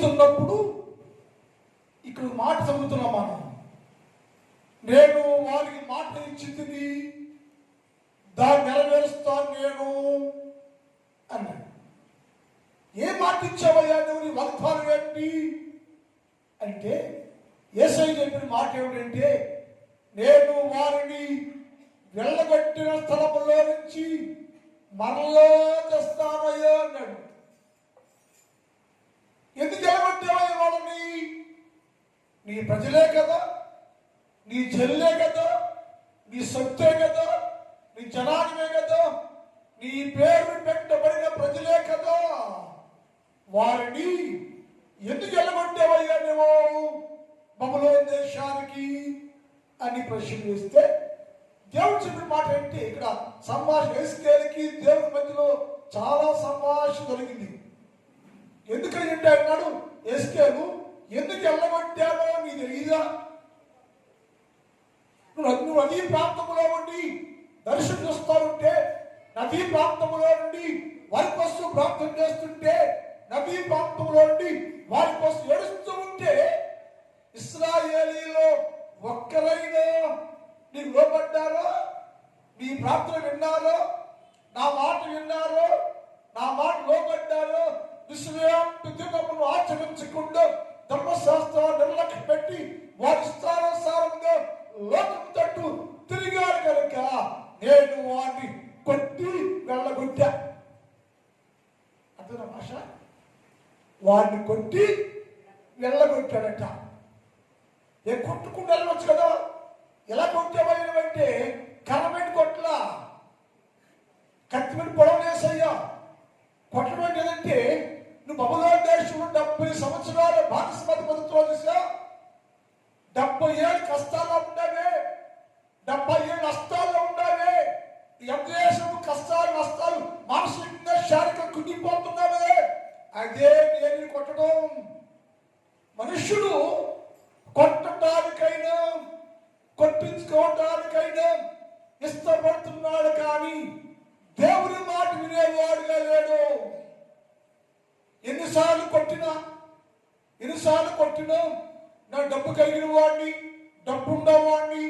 గమనిస్తున్నప్పుడు ఇక్కడ మాట చదువుతున్నాం మనం. నేను వారికి మాట ఇచ్చింది దాన్ని నెరవేరుస్తాను నేను అన్నాడు. ఏ మాట ఇచ్చావయ్యా నువ్వు? నీ వాగ్దానం ఏంటి అంటే యేసయ్య చెప్పిన మాట ఏమిటంటే, నేను వారిని వెళ్ళగొట్టిన స్థలంలో నుంచి మరలా తెస్తానయ్యా అన్నాడు. ఎందుకు వెళ్ళగొట్టావయ్యా వాళ్ళని? నీ ప్రజలే కదా, నీ చెల్లే కదా, నీ సొత్తే కదా, నీ జనాంగమే కదా, నీ పేరు పెట్టబడిన ప్రజలే కదా, వారిని ఎందుకు వెళ్ళగొట్టావయ్యా నువ్వు బబులోను దేశానికి అని ప్రశ్న వేస్తే దేవుడు చెప్పిన మాట ఏంటి? ఇక్కడ సంభాషణ ఎస్కేలుకి దేవుడి మధ్యలో చాలా సంభాషణ జరిగింది. ఎందుకని అంటే అన్నాడు, ఎస్కేలు ఎందుకు వెళ్ళగొట్టానో నీకు తెలియదా? నువ్వు నదీ ప్రాంతంలో ఉండి దర్శనం చూస్తూ ఉంటే, నదీ ప్రాంతంలో నుండి వారి కోసం ప్రార్థన చేస్తుంటే, నదీ ప్రాంతంలో నుండి వారి కోసం ఏడుస్తూ ఉంటే, ఇశ్రాయేలీలో ఒక్కరైనా నీకు లోబడ్డారో, నీ ప్రార్థన విన్నారో, నా మాట విన్నారో, నా మాట లోబడ్డారో, విశ్వాసము ఆచరించకుండా ధర్మశాస్త్రాన్ని నిర్లక్ష్యం పెట్టి వారి ఇష్టానుసారంగా లోకం తట్టు తిరిగారు కనుక నేను వాడిని కొట్టి వెళ్ళగొట్టా. అర్థం భాష? వాడిని కొట్టి వెళ్ళగొట్టాడట. ఏ కొట్టుకుంటూ వెళ్ళవచ్చు కదా. ఎలా కొట్టేవాళ్ళంటే కర్రబెట్టి కొట్టలా, కత్తిపెట్టి పొడవలేసయ్యా. కొట్టడం ఏదంటే, నువ్వు బబులోను దేశంలో 70 సంవత్సరాలు బానిసమతి బతుకులో చూసా, 70 ఏళ్ళు కష్టాల్లో ఉండాలి, 70 ఏళ్ళు నష్టాల్లో ఉండాలి. ఎంత దేశం కష్టాలు నష్టాలు మానసికంగా శారీరకంగా కుంగిపోతున్నావే, అదే నేను కొట్టడం. మనుష్యుడు కొట్టడానికైనా కొట్టించుకోవడానికైనా ఇష్టపడుతున్నాడు, కానీ దేవుని మాట వినేవాడుగా లేడు. ఎన్నిసార్లు కొట్టినా నా డబ్బు కలిగిన వాడిని, డబ్బు ఉండేవాడిని,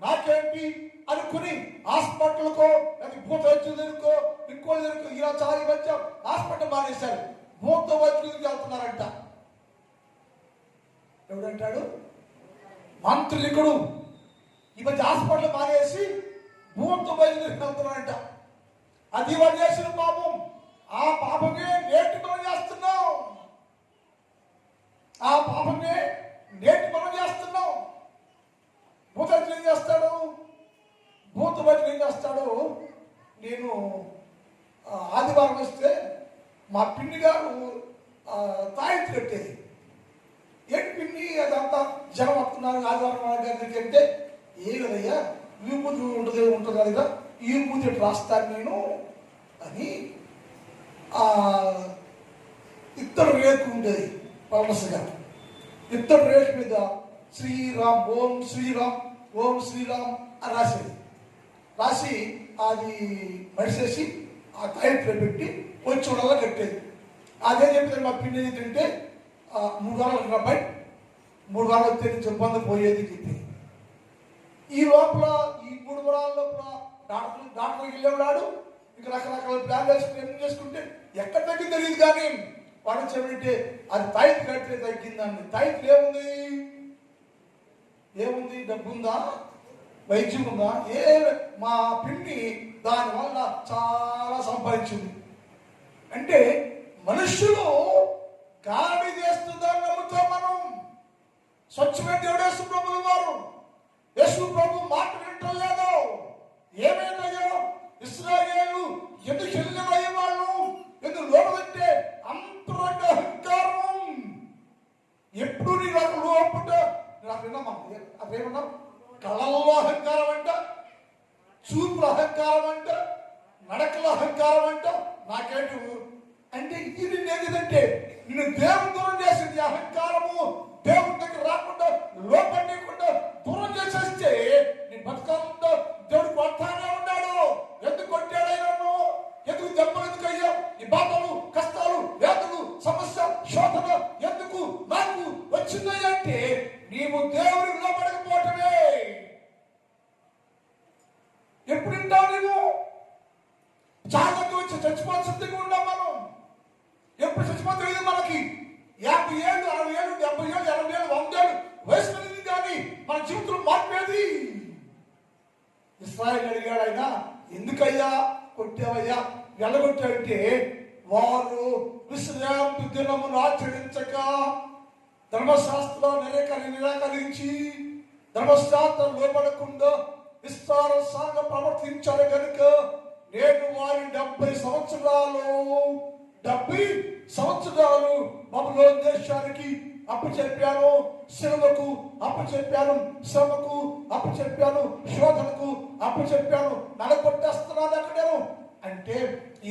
నాకేంటి అనుకుని హాస్పిటల్కో అది భూత వైద్యులకో ఇంకో ఇలా చాలా మధ్య హాస్పిటల్ మానేశారు, భూత వైద్యులకి వెళ్తున్నారంట. ఎవడంటాడు? మంత్రికుడు ఈ మధ్య హాస్పిటల్ మానేసి భూత వైద్యులకి వెళ్తున్నారంట. అది వాడు చేసిన పాపం. ఆ పాపమే నేటి మనం చేస్తున్నాం. ఆ పాపమే నేటి మనం చేస్తున్నాం. భూత వైద్యులు ఏం చేస్తాడు? భూత వైద్యులు ఏం చేస్తాడు? నేను ఆదివారం వస్తే మా పిన్ని గారు తాయెత్తు కట్టేది. ఏంటి పిన్ని అదంతా జనం వస్తున్నారు ఆదివారం గారికి అంటే, ఏ కదయ్యా ఈ పూజ ఉంటుంది కదా, ఈ పూజ రాస్తాను నేను అని ఇత్తడి రేకు ఉండేది పరమశగా. ఇత్తడి రేకు మీద శ్రీరామ్ ఓం శ్రీరామ్ ఓం శ్రీరామ్ అని రాసేది. రాసి అది మడిసేసి ఆ తాయిట్లో పెట్టి వచ్చి వడలా కట్టేది. అదే చెప్తే మా పిండి ఏంటంటే 3 వారాలు అబ్బాయి 3 వారాలు వస్తే నుంచి ఇబ్బంది పోయేది చెప్పి, ఈ లోపల ఈ 3 వారాల లోపల డాక్టర్కి వెళ్ళేవాడు. ఇంకా రకరకాల ప్లాన్ వేసుకుని ఏం చేసుకుంటే ఎక్కడ తగ్గింది తెలియదు, కానీ వాడు చెప్పంటే అది తాయితు కట్టే తగ్గిందండి. తాయితు ఏముంది? డబ్బు ఉందా? వైద్యం ఉందా? మా పిండి దానివల్ల చాలా సంపాదించింది. అంటే మనుషులు గాలి చేస్తుందని నమ్ముతాం మనం. స్వచ్ఛమైన దేవుడు యేసు ప్రభువు వారు. యేసు ప్రభు మాట వినటం లేదు. ఏమైందయ్యో ఇశ్రాయేలు ఎందుకు చెల్లినయ్యే వాళ్ళు ఎందుకు లోపలంటే అంతరంగ అహంకారం. ఎప్పుడు నీ నాకు లోపల నాకు విన్నామా? అదేమన్నా కళల్లో అహంకారం అంట, చూపుల అహంకారం అంట, నడకల అహంకారం అంట. నాకేంటి అంటే ఇది నేనంటే నిన్ను దేవుని దూరం చేసింది అహంకారము. దేవుని దగ్గర రాకుండా లోపడకుండా దూరం చేసేస్తే నీ బతకాలంతా దేవుడు కొడతానే ఉన్నాడు. ఎందుకు కొట్టాడైనా, ఎందుకు దెబ్బలు ఎందుకు అయ్యా, ఈ బాధలు కష్టాలు వ్యాధులు సమస్య శోధన ఎందుకు దేవుడికి లోపడకపోవటమే. ఎప్పుడు వింటావు నువ్వు? జాగ్రత్త వచ్చి చచ్చిపోతే సిద్ధంగా ఉన్నాం మనం. ఎప్పుడు చచ్చిపోతే తెలియదు మనకి. 50 ఏళ్ళు, 60 ఏళ్ళు, 70 ఏళ్ళు, 80 ఏళ్ళు, 100 ఏళ్ళు వయసు కలిగింది, కానీ మన జీవితంలో మార్పేది. ఇశ్రాయేలు అడిగాడు, ఆయన ఎందుకయ్యా కొట్టావయ్యా, వెళ్ళగొట్టాడంటే వారు విశ్రాంతి దినమును ఆచరించక ధర్మశాస్త్రాన్ని నిరాకరించి ధర్మశాస్త్రం లోపడకుండా విస్తారంగా ప్రవర్తించారు కనుక నేను వారి 70 సంవత్సరాలు బబులోను దేశానికి అప్పచెప్పాను, శ్రమకు అప్పచెప్పాను, శోధనకు అప్పచెప్పాను, నలగొట్టేస్తున్నాను అక్కడేమో. అంటే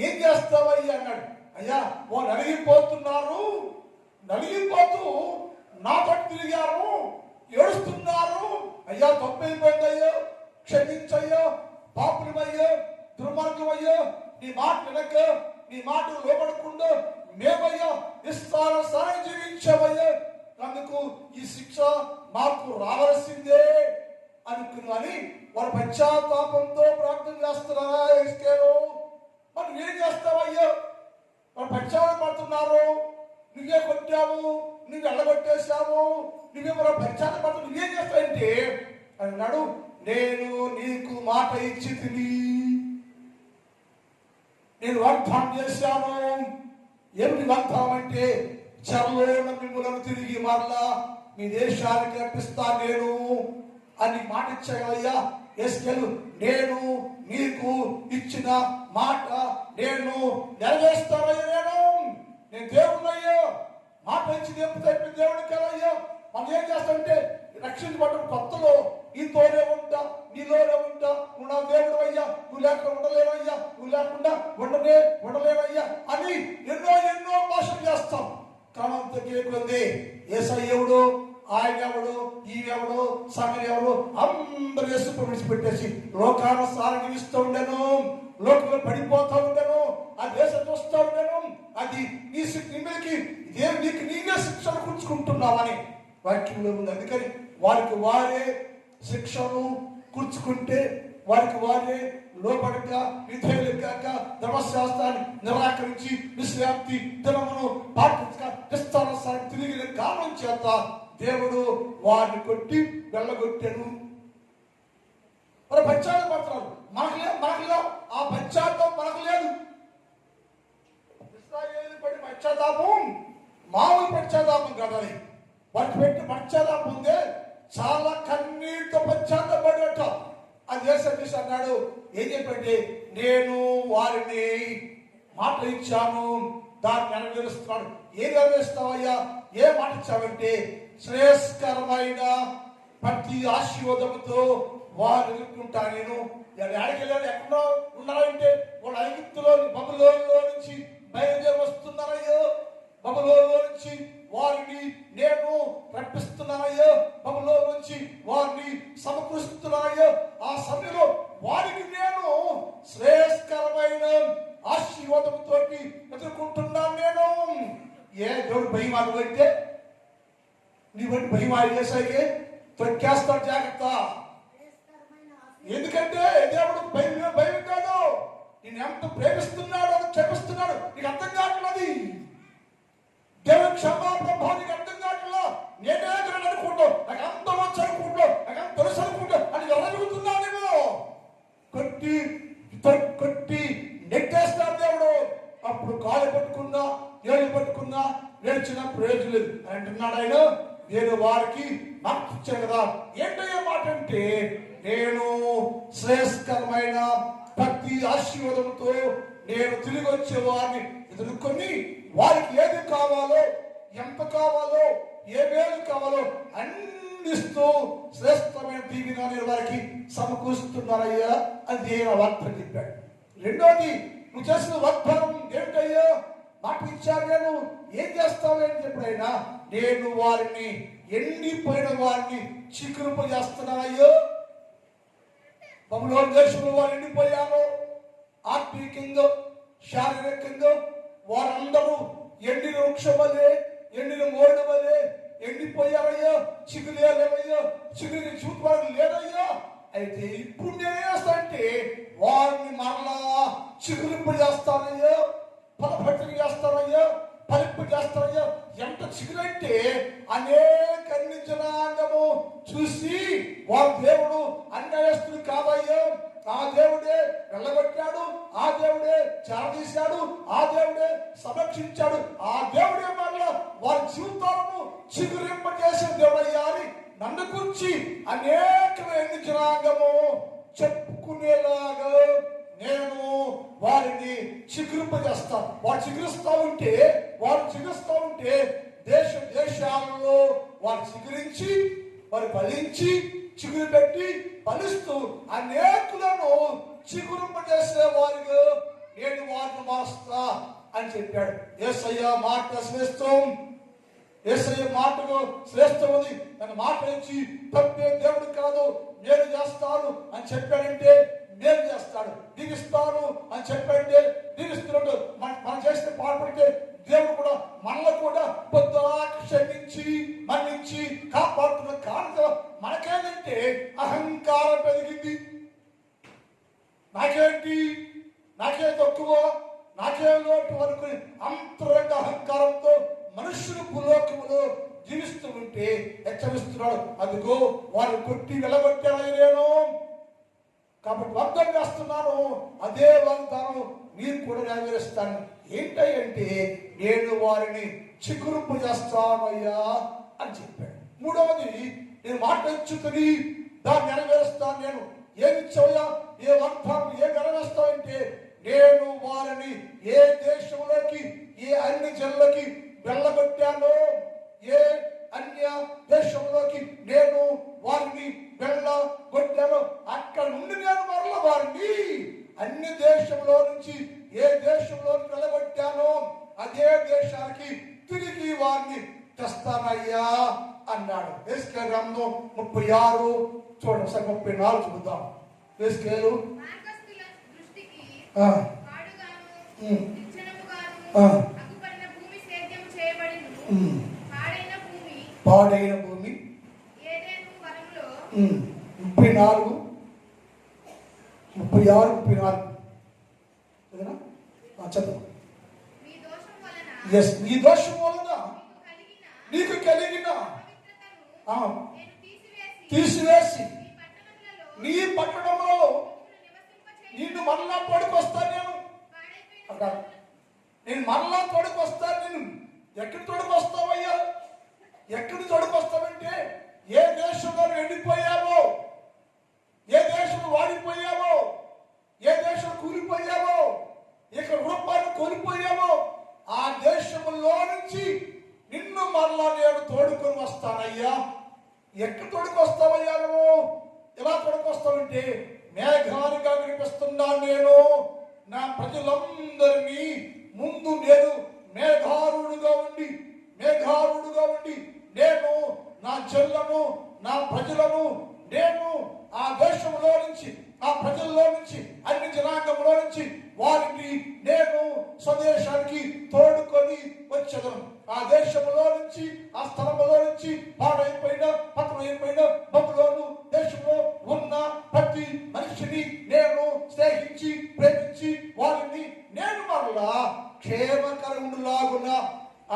ఏం చేస్తావయ్యా అన్నాడు. అయ్యా వాళ్ళు నలిగిపోతూ నాతో తిరిగారు, ఏడుస్తున్నారు. అయ్యా తప్పైపోయిందయ్యో, క్షమించయ్యో, పాపులమయ్యో, దుర్మార్గమయ్యో, నీ మాట వినక, నీ మాట లోపడకుండా మేమయ్యా ఇష్టానుసారం జీవించామయ్యా, అందుకు ఈ శిక్ష మాకు రావాల్సిందే అనుకుని వారు పశ్చాత్తాపంతో ప్రార్థన చేస్తున్నారా? మరి నువ్వేం చేస్తావయ్యా? వారు పశ్చాత్తాపడుతున్నారు, నువ్వే కొట్టావు, నువ్వు వెళ్ళగొట్టేశావు, నువ్వే మన పశ్చాత్తాపడుతు, నువ్వేం చేస్తావంటే అన్నాడు, నేను నీకు మాట ఇచ్చి తిని నేను వాగ్దానం చేశాను. ఏమిటి వాగ్దానం అంటే చెరలోన మిమ్మలను తిరిగి మరలా మీ దేశానికి రప్పిస్తాను నేను అని మాట ఇచ్చాయ్యా. ఎస్కేలు నేను నీకు ఇచ్చిన మాట నేను నెరవేరుస్తానయ్యా. నేను దేవుణ్ణయ్యా, మాట ఇచ్చి దేవుడికి వెళ్ళయ్యా. మనం ఏం చేస్తామంటే రక్షించబడ్డ కొత్తలో నీతోనే ఉంటా, నీలోనే ఉంటా, నువ్వు నా దేవుడు అయ్యా, నువ్వు లేకుండా ఉండలేవయ్యా, నువ్వు లేకుండా ఉండలేవయ్యా అని ఎన్నో మోసం చేస్తాం. క్రమంతో కేకుంది యేసయ్య ఎవడు, ఆయన ఎవడు, ఈవెవడు, సంగతి ఎవడు, అందరూ యేసు విడిచిపెట్టేసి లోకానుసారం జీవిస్తూ ఉండను, లోకంలో పడిపోతూ ఉండను, ఆ దేశం చూస్తూ ఉండను. అది నీ ఇదే నీకు నీవే శిక్షను కూర్చుకుంటున్నావని వాక్యంలో ఉంది. అందుకని వారికి వారే శిక్షను కూర్చుకుంటే వారికి వారే లోపడక, విధేయులు కాక, ధర్మశాస్త్రాన్ని నిరాకరించి విశ్రాంతి దినమును పాటించక ఇష్టానుసారం తిరిగిన కారణం చేత దేవుడు వారిని కొట్టి వెళ్ళగొట్టాను. మరి పశ్చాత్తాపడుతున్నారు. మనకు ఆ పశ్చాత్తాపం మనకు లేదు. ఇశ్రాయేలు పడి పశ్చాత్తాపం మామూలు పశ్చాత్తాపం కాదని వాటి పెట్టి పశ్చాత్తాపం ఉందే, చాలా కన్నీటితో పశ్చాత్తాపడట. అది చేసి అన్నాడు, ఏం చెప్పండి, నేను వారిని మాట ఇచ్చాను, దాన్ని నెరవేరుస్తున్నాడు. ఏం నెరవేరుస్తావయ్యా? ఏ మాట ఇచ్చావంటే శ్రేయస్కరమైన ప్రతి ఆశీర్వాదంతో వారు ఎదుర్కొంటా. నేను ఎక్కడికెళ్ళాను, ఎక్కడో ఉన్నారంటే వాళ్ళు ఐగుప్తులో బబులోనులో నుంచి బయలుదేరి వస్తున్నారయ్యో, బబులోనులో నుంచి వారిని నేను రప్పిస్తున్నానయ్యో, బబులో నుంచి వారిని సమకూరుస్తున్నానయ్యో. ఆ సమయంలో వారికి నేను శ్రేయస్కరమైన ఆశీర్వాదంతో ఎదుర్కొంటున్నాను. నేను ఏ దేవుడు భయం అనుకుంటే నీ బట్టి భయం చేసాకే తొక్కేస్తాడు, జాగ్రత్త. ఎందుకంటే దేవుడు భయం కాదు, నేను ఎంత ప్రేమిస్తున్నాడు, అని క్షమిస్తున్నాడు, నీకు అర్థం కావట్లేదు. దేవుడు క్షమాపణ భావానికి అర్థం కావట్లా. నేనే అనుకుంటా, నాకు అంత వచ్చి అనుకుంటా, నాకు అంత తెలుసు అనుకుంటా అని వెళ్ళగలుగుతున్నానేమో. కొట్టి నెట్టేస్తాడు దేవుడు. అప్పుడు కాలు పట్టుకున్నా, ఏళ్ళు పట్టుకున్నా నేర్చిన ప్రయోజనం లేదు అంటున్నాడు ఆయన. నేను వారికి మాట ఇచ్చాను కదా. ఏంటయ్యే మాట అంటే నేను శ్రేయస్కరమైన ప్రతి ఆశీర్వాదంతో నేను తిరిగి వచ్చే వారిని ఎదుర్కొని వారికి ఏది కావాలో, ఎంత కావాలో, ఏ మేలు కావాలో అందిస్తూ శ్రేష్టమైన దీవిగా నేను వారికి సమకూరుస్తున్నారయ్యా అని దేవుని వార్త చెప్పాడు. రెండోది, నువ్వు చేసిన వాగ్దానం ఏమిటయ్యా? మాట ఇచ్చాను, నేను ఏం చేస్తావు అని చెప్పినైనా నేను వారిని ఎండిపోయిన వారిని చిగురింప చేస్తున్నానయ్యో. బబులోను దేశంలో వారు ఎండిపోయారు, ఆత్మీయంగా శారీరకంగా వారందరూ ఎండిన వృక్షం వలె, ఎండిన మోడు వలె ఎండిపోయి ఎండిపోయారయ్యా, చిగురే లేవయ్యా, చిగురి చూపాలు లేదయ్యా. అయితే ఇప్పుడు నేను చేస్తానంటే వారిని మరలా చిగురింపు చేస్తానయ్యా, ఫలభర్తలు చేస్తానయ్యా, ఫలింపు చేస్తానయ్యా. ఎంత చిగురంటే అనేక అన్ని జనాంగము చూసి వారి దేవుడు అన్యాయస్తుడు కాదయ్యా, ఆ దేవుడే వెళ్ళగొట్టాడు, ఆ దేవుడే చేరదీశాడు, ఆ దేవుడే సంరక్షించాడు, ఆ దేవుడే మరలా వారి జీవితాలను చిగురింపజేసిన దేవుడయ్యా అని నన్ను గురించి అనేకమైన జనాంగము చెప్పుకునేలాగా నేను వారిని చిగురింపజేస్తాను. వారు చిగురిస్తూ ఉంటే దేశాలలో వారు చిగురించి, వారు ఫలించి, చిగురు పెట్టి ఫలిస్తూ అనేకులను చిగురింపజేసే వారిగా నేను వారిని మారుస్తా అని చెప్పాడు. యేసయ్య మాట శ్రేష్టం, యేసయ్య మాటకు శ్రేష్టం ఉంది. తన మాట ఇచ్చి తప్పే దేవుడు కాదు, నేను చేస్తాను అని చెప్పాడంటే నేను చేస్తాడు. దీవిస్తాను అని చెప్పాడంటే దీవిస్తున్నాడు. మనం చేసిన పాల్పడితే దేవుడు కూడా మనలో కూడా పొద్దులా క్షమించి మన్నించి కాపాడుతున్న కారణం మనకేంటంటే అహంకారం పెరిగింది. నాకే తక్కువ, నాకే లోటు అనుకుని అంతరంగ అహంకారంతో మనుషులు భూలోకములో జీవిస్తూ ఉంటే హెచ్చరిస్తున్నాడు. అదిగో వారిని కొట్టి వెలగొట్టాను నేను, కాబట్టి వాగ్దానం చేస్తున్నాను, అదే వాగ్దానం మీరు కూడా నెరవేరుస్తాను. ఏంటంటే నేను వారిని చిగురింపు చేస్తానయ్యా అని చెప్పాడు. మూడవది, నేను మాట ఇచ్చుకుని దాన్ని నెరవేరుస్తాను. నేను ఏమి ఇచ్చావయ్యా, ఏ వాగ్దానం ఏం నెరవేరుస్తావంటే నేను వారిని ఏ దేశంలోకి, ఏ అన్ని జనులకి వెళ్ళగొట్టానో, ఏ అన్య దేశంలోకి నేను వారిని వెళ్ళగొట్టానో అక్కడ నుండి నేను మరల వారిని అన్ని దేశంలో నుంచి ఏ దేశంలోకి వెళ్ళగొట్టానో అదే దేశానికి తిరిగి వారిని తెస్తానయ్యా అన్నాడు. ఎస్కేలు గ్రంథం 36 చూడండి, 34 చూద్దాం. ఎస్కేలు పాడైన భూమి 36 చదువు. నీ దోషం వలన నీకు కలిగిన తీసివేసి నీ పట్టణంలో నిన్ను మరలా తోడుకొస్తాను. నేను మరలా తోడుకొస్తాను. నేను ఎక్కడి తోడుకొస్తావయ్యా? ఎక్కడి తోడుకొస్తావంటే ఏ దేశంలో ఎండిపోయావో, ఏ దేశంలో వాడిపోయావో, ఏ దేశం కూలిపోయావో, ఇక రూపాన్ని కోల్పోయావో ఆ దేశంలో నుంచి నిన్ను మరలా నేను తోడుకొని వస్తానయ్యా. ఎక్కడ తోడుకొస్తావయ్యా? నువ్వు ఎలా తోడుకొస్తావంటే మేఘాలుగా వినిపిస్తున్నాను. నేను నా ప్రజలందరినీ ముందు నేను మేఘారుడుగా ఉండి నేను నా జనులను, నా ప్రజలను నేను ఆ దేశంలో నుంచి, ఆ ప్రజల్లో నుంచి, అన్ని జనాంగంలో నుంచి వారిని నేను స్వదేశానికి తోడుకొని వచ్చేదను. ఆ దేశంలో నుంచి, ఆ స్థలంలో నుంచి పాడైపోయిన, పతనమైపోయిన బబులోను దేశంలో ఉన్న ప్రతి మనిషిని నేను స్నేహించి, ప్రేమించి వారిని నేను మరలా క్షేమకరములాగున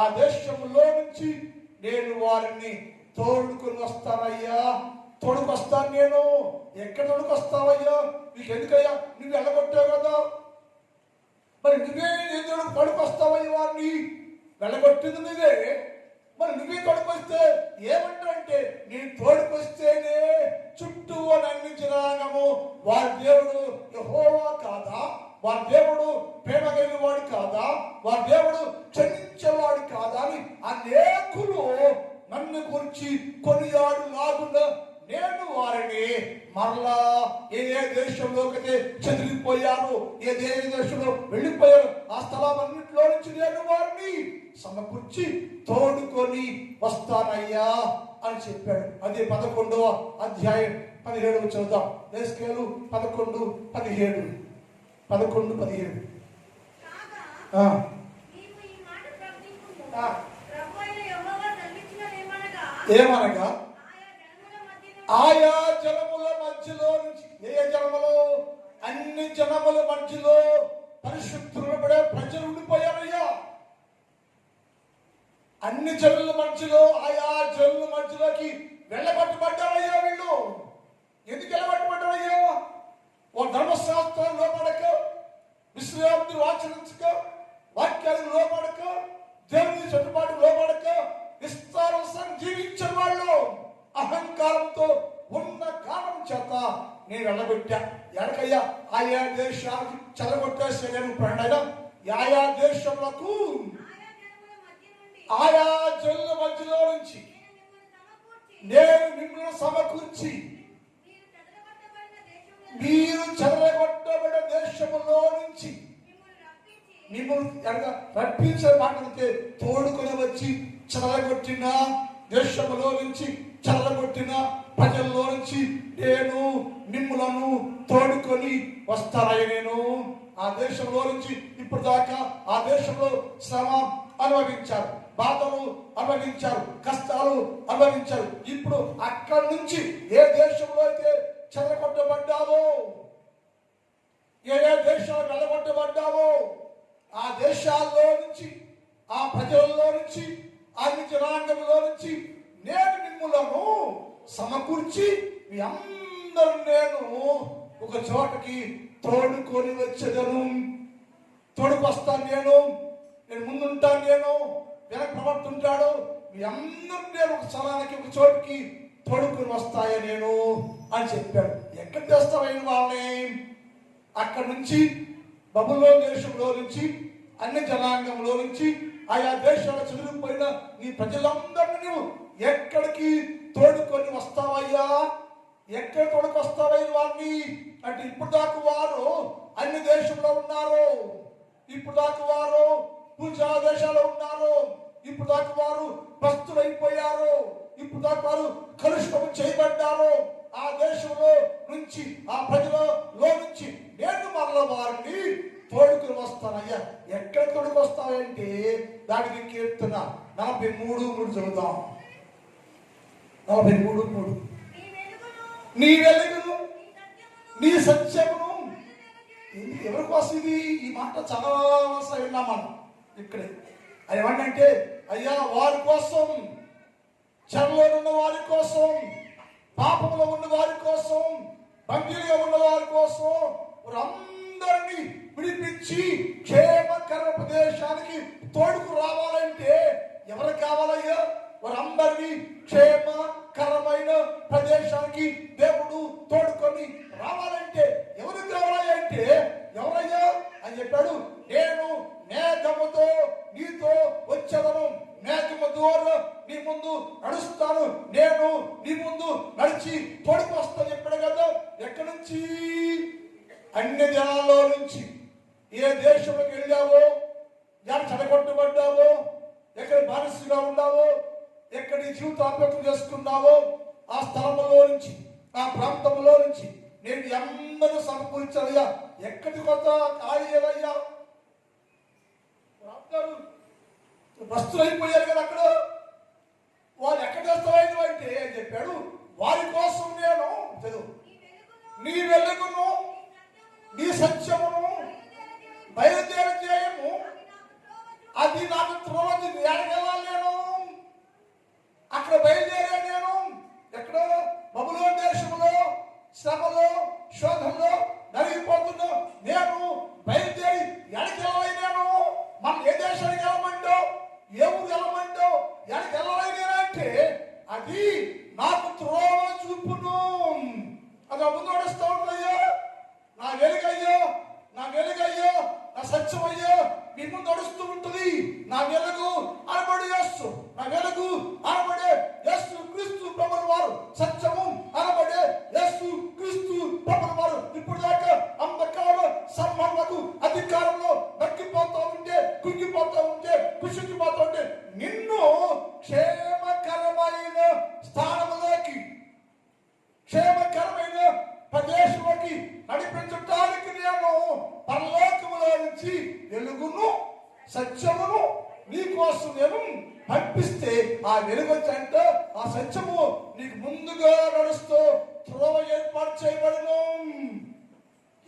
ఆ దేశంలో నుంచి నేను వారిని తోడుకొని వస్తానయ్యా. తోడుకొస్తాను నేను. ఎక్కడ తోడుకొస్తావయ్యా? నీకు ఎందుకయ్యా? నువ్వు వెళ్ళగొట్టావు కదా, మరి నువ్వే ఎందుకు తోడుకొస్తావయ్యా? వారిని వెళ్ళగొట్టింది నువ్వే, మరి నువ్వే తోడుకొస్తే ఏమంటారంటే నేను తోడుకొస్తేనే చుట్టూ అన్ని జనాంగము వారి దేవుడు యెహోవా కాదా, వారి దేవుడు ప్రేమ కలిగిన వాడు కాదా, వారి దేవుడు క్షమించేవాడు కాదా అని అనేకులు నన్ను గురించి కొనియాడు లాగుండా నేను వారిని మరలా ఏ దేశంలోకి చెదిరిపోయాను, ఏ దేశంలో వెళ్ళిపోయాను ఆ స్థలమన్నింటిలో నుంచి నేను వారిని సమకూర్చి తోడుకొని వస్తానయ్యా అని చెప్పాడు. అదే 11వ అధ్యాయం 17 చదువుదాం. ఎస్కేలు 11:17. ఏమనగా ఆయా జనముల మధ్యలో నుంచి, ఏ జనములో, అన్ని జనముల మధ్యలో పరిశుద్ధులు ప్రజలు ఉండిపోయారయ్యా. అన్ని జనుల మధ్యలో, ఆయా జనుల మధ్యలోకి వెళ్ళబట్టబడ్డారయ్యా. వీళ్ళు ఎందుకు వెళ్ళబట్టబడ్డారయ్యా? ఓ ధర్మశాస్త్రం లోపడక, విశ్రాంతిని ఆచరించక, వాక్యాలను లోపడక, దేవుని చెట్టుబాటు లోపడక ఇష్టానుసారం జీవించిన వాళ్ళు అహంకారంతో ఉన్న కారణం చేత నేను వెళ్ళగొట్టా. ఎనకయ్యా ఆయా దేశాలకు చెలగొట్టేసాను ప్రాణాయన. ఆయా దేశములకు, ఆయా జనుల మధ్యలో నుంచి నేను మిమ్మల్ని సమకూర్చి, మీరు చెదరగొట్టబడిన దేశములో నుంచి మిమ్మల్ని రప్పించే మాటలకి తోడుకొని వచ్చి చెదరగొట్టిన దేశములో నుంచి, చెదరగొట్టిన ప్రజల్లో నుంచి నేను మిమ్మలను తోడుకొని వస్తానయ్య. నేను ఆ దేశంలో నుంచి ఇప్పుడు దాకా ఆ దేశంలో శ్రమ అనుభవించారు, బాధలు అనుభవించారు, కష్టాలు అనుభవించారు. ఇప్పుడు అక్కడి నుంచి ఏ దేశంలో అయితే చెదరగొట్టబడ్డావో, ఏ దేశాలు వెళ్ళగొట్టబడ్డావో ఆ దేశాల్లో నుంచి, ఆ ప్రజల్లో నుంచి, అన్ని జనాంగంలో నుంచి నేను మిమ్ములను సమకూర్చి మీ అందరూ నేను ఒక చోటకి తోడుకొని వచ్చేదను. తోడుకొస్తాను నేను ముందుంటాను, నేను వెనక ప్రవర్తుంటాడు. మీ అందరూ నేను ఒక స్థలానికి, ఒక చోటుకి తోడుకొని వస్తాయా నేను అని చెప్పాడు. ఎక్కడ తెస్తావైన వాళ్ళని? అక్కడి నుంచి బబులోను దేశంలో నుంచి, అన్ని జనాంగంలో నుంచి, ఆయా దేశాల చెదిరిపోయిన నీ ప్రజలందరినీ నువ్వు ఎక్కడికి తోడుకొని వస్తావయ్యా? ఎక్కడ తోడుకొస్తావయ్య వారిని అంటే, ఇప్పుడు దాకా వారు అన్ని దేశంలో ఉన్నారు, ఇప్పుడు దాకా వారు పూజా దేశాల్లో ఉన్నారు, ఇప్పుడు దాకా వారు భక్తులైపోయారు, ఇప్పుడు దాకా వారు కలుషితం చేయబడ్డారు. ఆ దేశంలో నుంచి, ఆ ప్రజలలో నుంచి నేను మరల వారిని తోడుకుని వస్తానయ్యా. ఎక్కడ తోడుకొస్తావంటే దానికి కీర్తన 43:3 చదువుతాం. 43:3 నీ వెలుగును, నీ సత్యమును. ఎవరి కోసం ఇది? ఈ మాట చాలా విన్నాం మనం ఇక్కడే. అది ఏమంటే, అయ్యా వారి కోసం, చెరలో ఉన్న వారి కోసం, పాపంలో ఉన్న వారి కోసం, బందీలుగా ఉన్న వారి కోసం, వారందరినీ విడిపించి క్షేమకర ప్రదేశానికి తోడుకు రావాలంటే ఎవరు కావాలయ్యా? వారందరినీ క్షేమకరమైన ప్రదేశానికి దేవుడు తోడుకొని రావాలంటే ఎవరు కావాలంటే ఎవరయ్యా అని చెప్పాడు. నేను మేఘముతో నీతో వచ్చేదను, మేఘము ద్వారా నీ ముందు నడుస్తాను, నేను నీ ముందు నడిచి తోడుకు వస్తాను చెప్పాడు కదా. ఎక్కడి నుంచి? అన్ని జనాల్లో నుంచి. ఏ దేశంలోకి వెళ్ళావో, ఎక్కడ చెడగొట్టబడ్డావో, ఎక్కడ బానిసగా ఉన్నావో, ఎక్కడ జీవితాత్మకం చేసుకున్నావో ఆ స్థలంలో నుంచి, ఆ ప్రాంతంలో నుంచి నేను అందరూ సమకూర్చాలయ్యా. ఎక్కడి కొత్త ఖాళీయ్యా? అందరూ వస్తులైపోయారు కదా అక్కడ. వాళ్ళు ఎక్కడ చేస్తారైన అంటే అని చెప్పాడు, వారి కోసం నేను చదువు నీ వెలుగును, నీ సత్యమును బయలుదేరి చేయము. అది నాకు త్రోవది ఎడగెళ్ళాలి. నేను అక్కడ బయలుదేరా. నేను ఎక్కడ? బబులోను దేశంలో శ్రమలో, శోధంలో నలిగిపోతున్నా. నేను బయలుదేరి ఎడకెళ్ళాలి. నేను మనం ఏ దేశానికి వెళ్ళమంటావు, ఏ ఊరు వెళ్ళమంటావు, ఎడకెళ్ళాలి నేనంటే అది నాకు త్రోవ చూపును. అది ముందు నడుస్తూ ఉంటుందయ్యా. నా వెలుగయ్యా, నా వెలుగయ్యా, నా సత్యమయ్యా మీ ముందు నడుస్తూ ఉంటుంది. నా వెలుగు అనబడి యేసు, నా వెలుగు అనబడే యేసు క్రీస్తు ప్రభువు వారు, సత్యము అనబడే యేసు క్రీస్తు ప్రభువు వారు. ఇప్పుడు దాకా అంధకార సంబంధకు అధికారంలో నక్కిపోతూ ఉంటే, కుంగిపోతూ ఉంటే, కుషించిపోతూ ఉంటే నిన్ను క్షేమకరమైన స్థానంలోకి, క్షేమకరమైన ప్రదేశంలోకి నడిపించడానికి నేను పరలోకములో నుంచి వెలుగును, సత్యమును నీ కోసం నేను పంపిస్తే ఆ వెలుగు వచ్చంటే ఆ ఆ సత్యము నీకు ముందుగా నడుస్తూ త్రోవ ఏర్పాటు చేయబడును.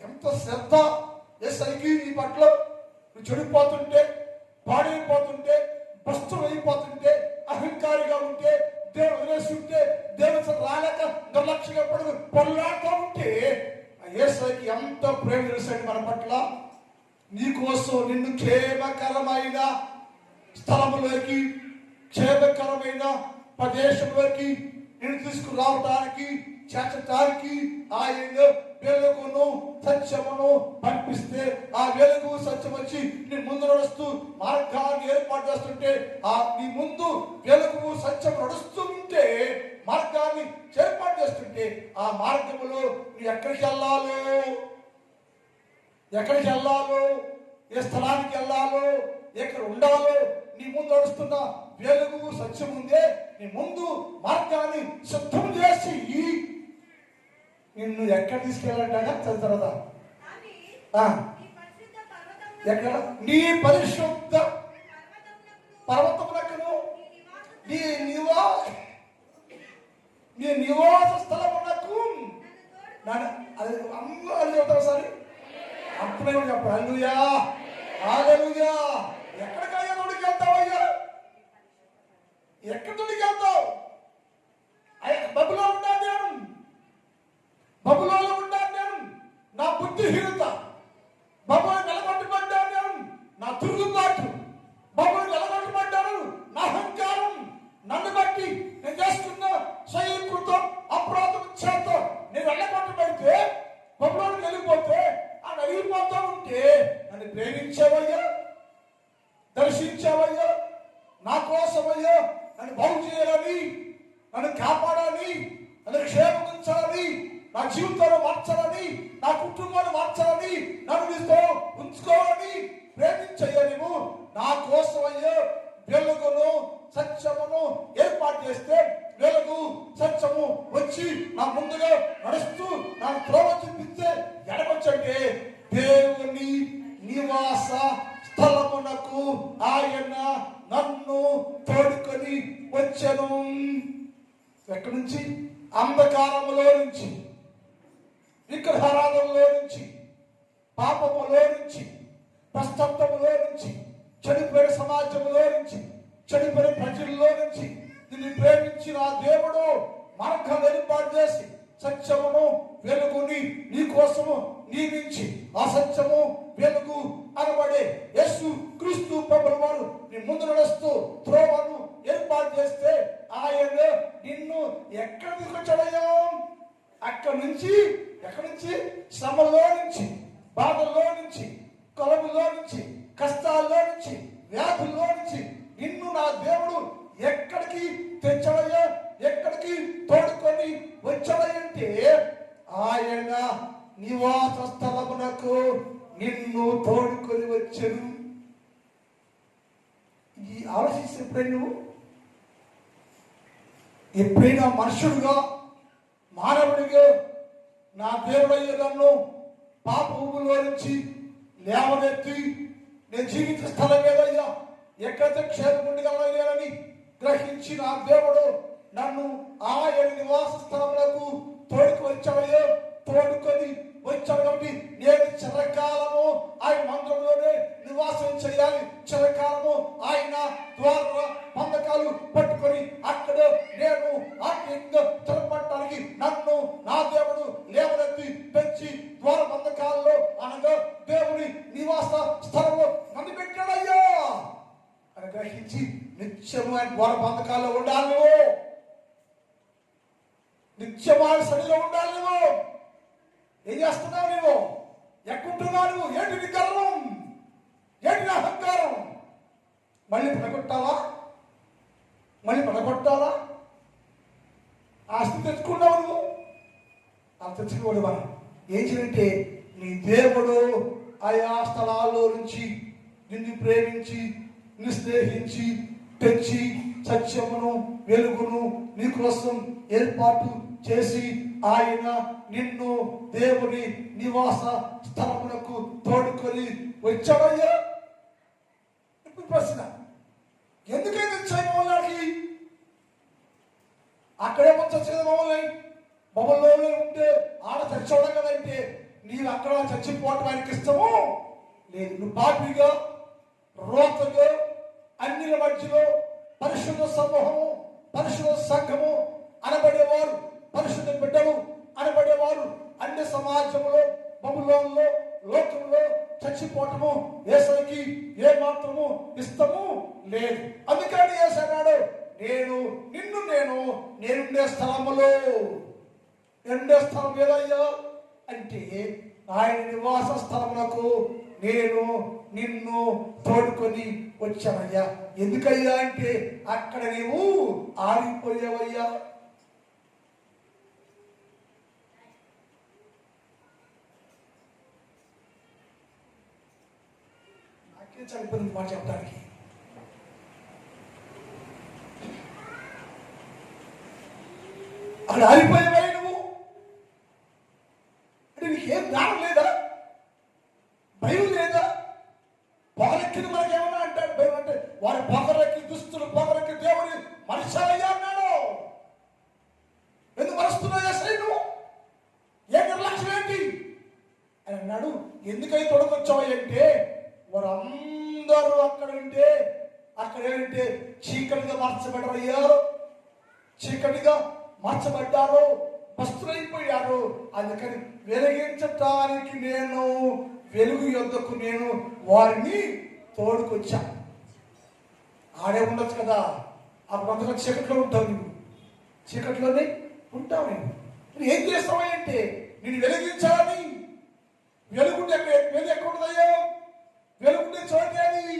ఎంత శ్రద్ధ యేసయ్యకి నీ పట్ల. నువ్వు చెడిపోతుంటే, పాడైపోతుంటే, భ్రష్టులు అయిపోతుంటే, అహంకారిగా ఉంటే, దేవుడు వదిలేసి ఉంటే, దేవుడు రాలేక నిర్లక్ష్యంగా పొల్లాడుతూ ఉంటే యేసయ్యకి ఎంత ప్రేమ చేశాడు మన పట్ల. నీకోసం నిన్ను క్షేమకరమైన స్థలములోకి, క్షేమకరమైన ప్రదేశంలోకి నేను తీసుకురావడానికి, చేర్చడానికి ఆయన వెలుగును సత్యమును పంపిస్తే, ఆ వెలుగు సత్యం వచ్చి నీ ముందు నడుస్తూ మార్గాన్ని ఏర్పాటు చేస్తుంటే, ఆ నీ ముందు వెలుగు సత్యం నడుస్తూ ఉంటే, మార్గాన్ని ఏర్పాటు చేస్తుంటే, ఆ మార్గములో నువ్వు ఎక్కడికి వెళ్ళాలో, ఎక్కడికి వెళ్ళాలో, ఏ స్థలానికి వెళ్ళాలో, ఎక్కడ ఉండాలో నీ ముందు నడుస్తున్న వెలుగు సత్యం ఉందే నీ ముందు మార్గాన్ని సిద్ధం చేసి నిన్ను ఎక్కడ తీసుకెళ్ళాలంటాడా చదువుతారా? ఎక్కడ? నీ పరిశుద్ధ పర్వతమునకును నీ నివాస స్థలమునకు అది అందరూ అది చెప్తారు సారి అప్పుడే చెప్పారు. హల్లెలూయా హల్లెలూయా. ఎక్కడికయ్యా తోడికి వెళ్తావయ్యా? ఎక్కడ తోడికి వెళ్తావు? బబులో ఉంటాను నేను, బబులోలో ఉంటాను నేను. నా బుద్ధిహీనత బబులో నిలబట్టుబడ్డాను నేను, నా తిరుగుబాటు బబులో నిలబట్టుబడ్డాను, నా అహంకారం నన్ను బట్టి నేను చేస్తున్న స్వయంకృతం అపరాధం చేత నేను వెళ్ళగొట్టబడితే, బబులోకి వెళ్ళిపోతే ఆ వెళ్ళిపోతూ ఉంటే నన్ను ప్రేమించావయ్యా, దర్శించావయ్యా, నా కోసమయ్యా నన్ను బాగు చేయాలని, నన్ను కాపాడాలి, నన్ను క్షేమించాలని, నా జీవితాన్ని మార్చాలని, నా కుటుంబాన్ని మార్చాలని, నన్ను నీతో ఉంచుకోవాలని ప్రేమించయ్యా. నువ్వు నా కోసమయ్యా వెలుగును సత్యమును ఏర్పాటు చేస్తే, వెలుగు సత్యము వచ్చి నా ముందుగా నడుస్తూ నాకు త్రోవ చూపిస్తే ఎడకొచ్చంటే దేవుని నివాస స్థలమునకు ఆయన నన్ను తోడుకొని వచ్చాను. ఎక్కడి నుంచి? అంధకారములో నుంచి, విగ్రహారాధనలో నుంచి, పాపములో నుంచి, ప్రస్తత్వములో నుంచి, చెడిపోయిన సమాజంలో నుంచి, చెడిపోయిన ప్రజల్లో నుంచి నిన్ను ప్రేమించిన దేవుడు మార్గాన్ని ఏర్పాటు చేసి సత్యమును వెలుగుని నీ కోసము నియమించి, ఆ సత్యము వెలుగు అనబడే యేసు క్రీస్తు ప్రభువు వారు నీ ముందు నడుస్తూ త్రోవను ఏర్పాటు చేస్తే ఆయన నిన్ను ఎక్కడ తీసుకొచ్చాడయ్యా? అక్కడి నుంచి, ఎక్కడి నుంచి? శ్రమలో నుంచి, బాధల్లో నుంచి, కొలములో నుంచి, కష్టాల్లో నుంచి, వ్యాధుల్లో నుంచి నిన్ను నా దేవుడు ఎక్కడికి తెచ్చాడయ్యా? ఎక్కడికి తోడుకొని వచ్చాడంటే ఆయన నివాస స్థలమునకు నిన్ను తోడుకొని వచ్చాను. ఈ ఆలోచిస్తే ఎప్పుడైనా మనుషుడుగా, మానవుడిగా నా దేవుడయ్య నన్ను పాప ఊబులో నుంచి లేవనెత్తి నేను జీవిత స్థలం ఏదయ్యా, ఎక్కడైతే క్షేమం ఉండగలని గ్రహించి నా దేవుడు నన్ను ఆయన నివాస స్థలములకు తోడుకు వచ్చాడయ్యో, తోడుకొని వచ్చాడు. కాబట్టి నేను చిరకాలము ఆయన మందిరంలోనే నివాసం చేయాలి, చిరకాలము ఆయన ద్వారా బంధకాలు పట్టుకొని అక్కడ నేను ఆత్మీయంగా స్థిరపడటానికి నన్ను నా దేవుడు లేవనెత్తి పెంచి ద్వార బంధకాలలో అనగా దేవుని నివాస స్థలంలో నన్ను పెట్టాడయ్యా అని గ్రహించి నిత్యము ఆయన ద్వార బంధకాల్లో ఉండాలి. నువ్వు నిత్యము ఆయన సన్నిధిలో ఉండాలి. నువ్వు ఏం చేస్తున్నావు? నువ్వు ఎక్కుంటున్నావు? నువ్వు ఏంటి నీ గర్వం? ఏంటి నా అహంకారం? మళ్ళీ పడగొట్టాలా? మళ్ళీ పడగొట్టాలా? ఆస్తి తెచ్చుకున్నావు నువ్వు. ఆ తెచ్చుకోడు మనం ఏం చేయాలంటే నీ దేవుడు ఆయా స్థలాల్లో నుంచి నిన్ను ప్రేమించి, నిన్ను స్నేహించి తెచ్చి సత్యమును వెలుగును నీ కోసం ఏర్పాటు చేసి ఆయన నిన్ను దేవుని నివాస స్థలమునకు తోడుకొని వచ్చాడయ్యా. ఇప్పుడు ప్రశ్న, ఎందుకైనా వచ్చాయి? బొమ్మలోనే ఉంటే ఆడ చచ్చిపోవడం కదంటే నీవు అక్కడ చచ్చిపోవటం ఆయనకి ఇష్టము లేదు. నువ్వు పాపిగా రోతగా అన్నిల మధ్యలో పరిశుద్ధ సమూహము పరిశుద్ధ సంఘము అనబడేవారు పరిశుద్ధ బిడ్డలు అనబడేవారు అన్ని సమాజంలో బబులోనులో లోకంలో చచ్చిపోవటము యేసుకి ఏ మాత్రము ఇష్టము లేదు. అందుకని యేసు అన్నాడు, నేనుండే స్థలములో నేనుండే స్థలం ఏదయ్యా అంటే ఆయన నివాస స్థలములకు నేను నిన్ను తోడుకొని వచ్చానయ్యా. ఎందుకయ్యా అంటే అక్కడ నీవు ఆరిపోయావయ్యా. నాకే చనిపోయింది మాట చెప్పడానికి. అక్కడ ఆరిపోయావా నువ్వు అంటే నీకేం జ్ఞానం లేదా, భయం లేదా? పొగరెక్కింది మనకేమన్నా అంటాడు భయం అంటే వారి పొగరెక్కి దుస్తులు పొగరెక్కి దేవుని మనుషాలయ్యా అన్నాడు. ఎందుకు మరుస్తున్నాయా సరే నువ్వు ఏ నిర్లక్ష్యం ఏంటి అని అన్నాడు. ఎందుకై తొడగొచ్చావు అంటే వారందరూ అక్కడ ఏంటంటే చీకటిగా మార్చబడ్డారయ్యా, చీకటిగా మార్చబడ్డారు, భస్తులైపోయారు. అందుకని వెలిగించటానికి నేను వెలుగు యొద్దకు నేను వారిని తోడుకొచ్చా. ఆడే ఉండొచ్చు కదా, అప్పుడు చీకట్లో ఉంటావు, నువ్వు చీకట్లోనే ఉంటావు. నువ్వు ఏం చేస్తావు అంటే నేను వెలిగించాలని. వెలుగుండే ఎక్కడ ఉండదయ్యా? వెలుగుండే చోటేది,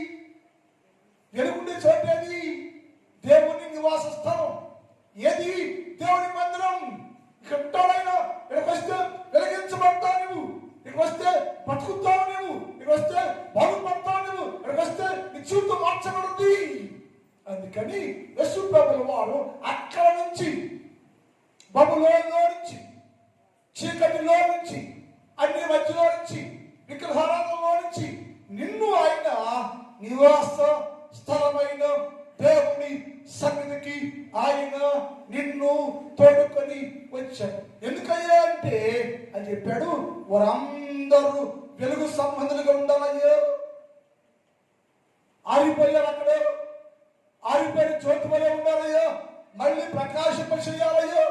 వెలుగుండే చోటేది దేవుని నివాస స్థలం. ఏది? దేవుని మందిరం. ఇక్కడ ఉంటాడైనా ఇక్కడికి వస్తే వెలిగించబడతావు నువ్వు, ఇక్కడికి వస్తే బతుకుతావు నువ్వు, ఇక్కడికి వస్తే బాగుపడతావు నువ్వు, ఇక్కడికి వస్తే నీ జీవితం మార్చబడుతుంది. అందుకని యేసు ప్రభువు వారు అక్కడ నుంచి బబులోనులో నుంచి చీకటిలో నుంచి అన్ని మధ్యలో నుంచి విగ్రహారాధనలో నుంచి నిన్ను ఆయన నివాస స్థలమైన దేవుని సన్నిధికి ఆయన నిన్ను తోడుకొని వచ్చాడు. ఎందుకయ్యా అంటే అని చెప్పాడు, వారందరూ వెలుగు సంబంధులుగా ఉండాలయ్యో. ఆరిపోయారు, అక్కడే ఆరిపోయిన చోటు వలె ఉండాలయ్యో. మళ్ళీ ప్రకాశింప చేయాలయ్యో,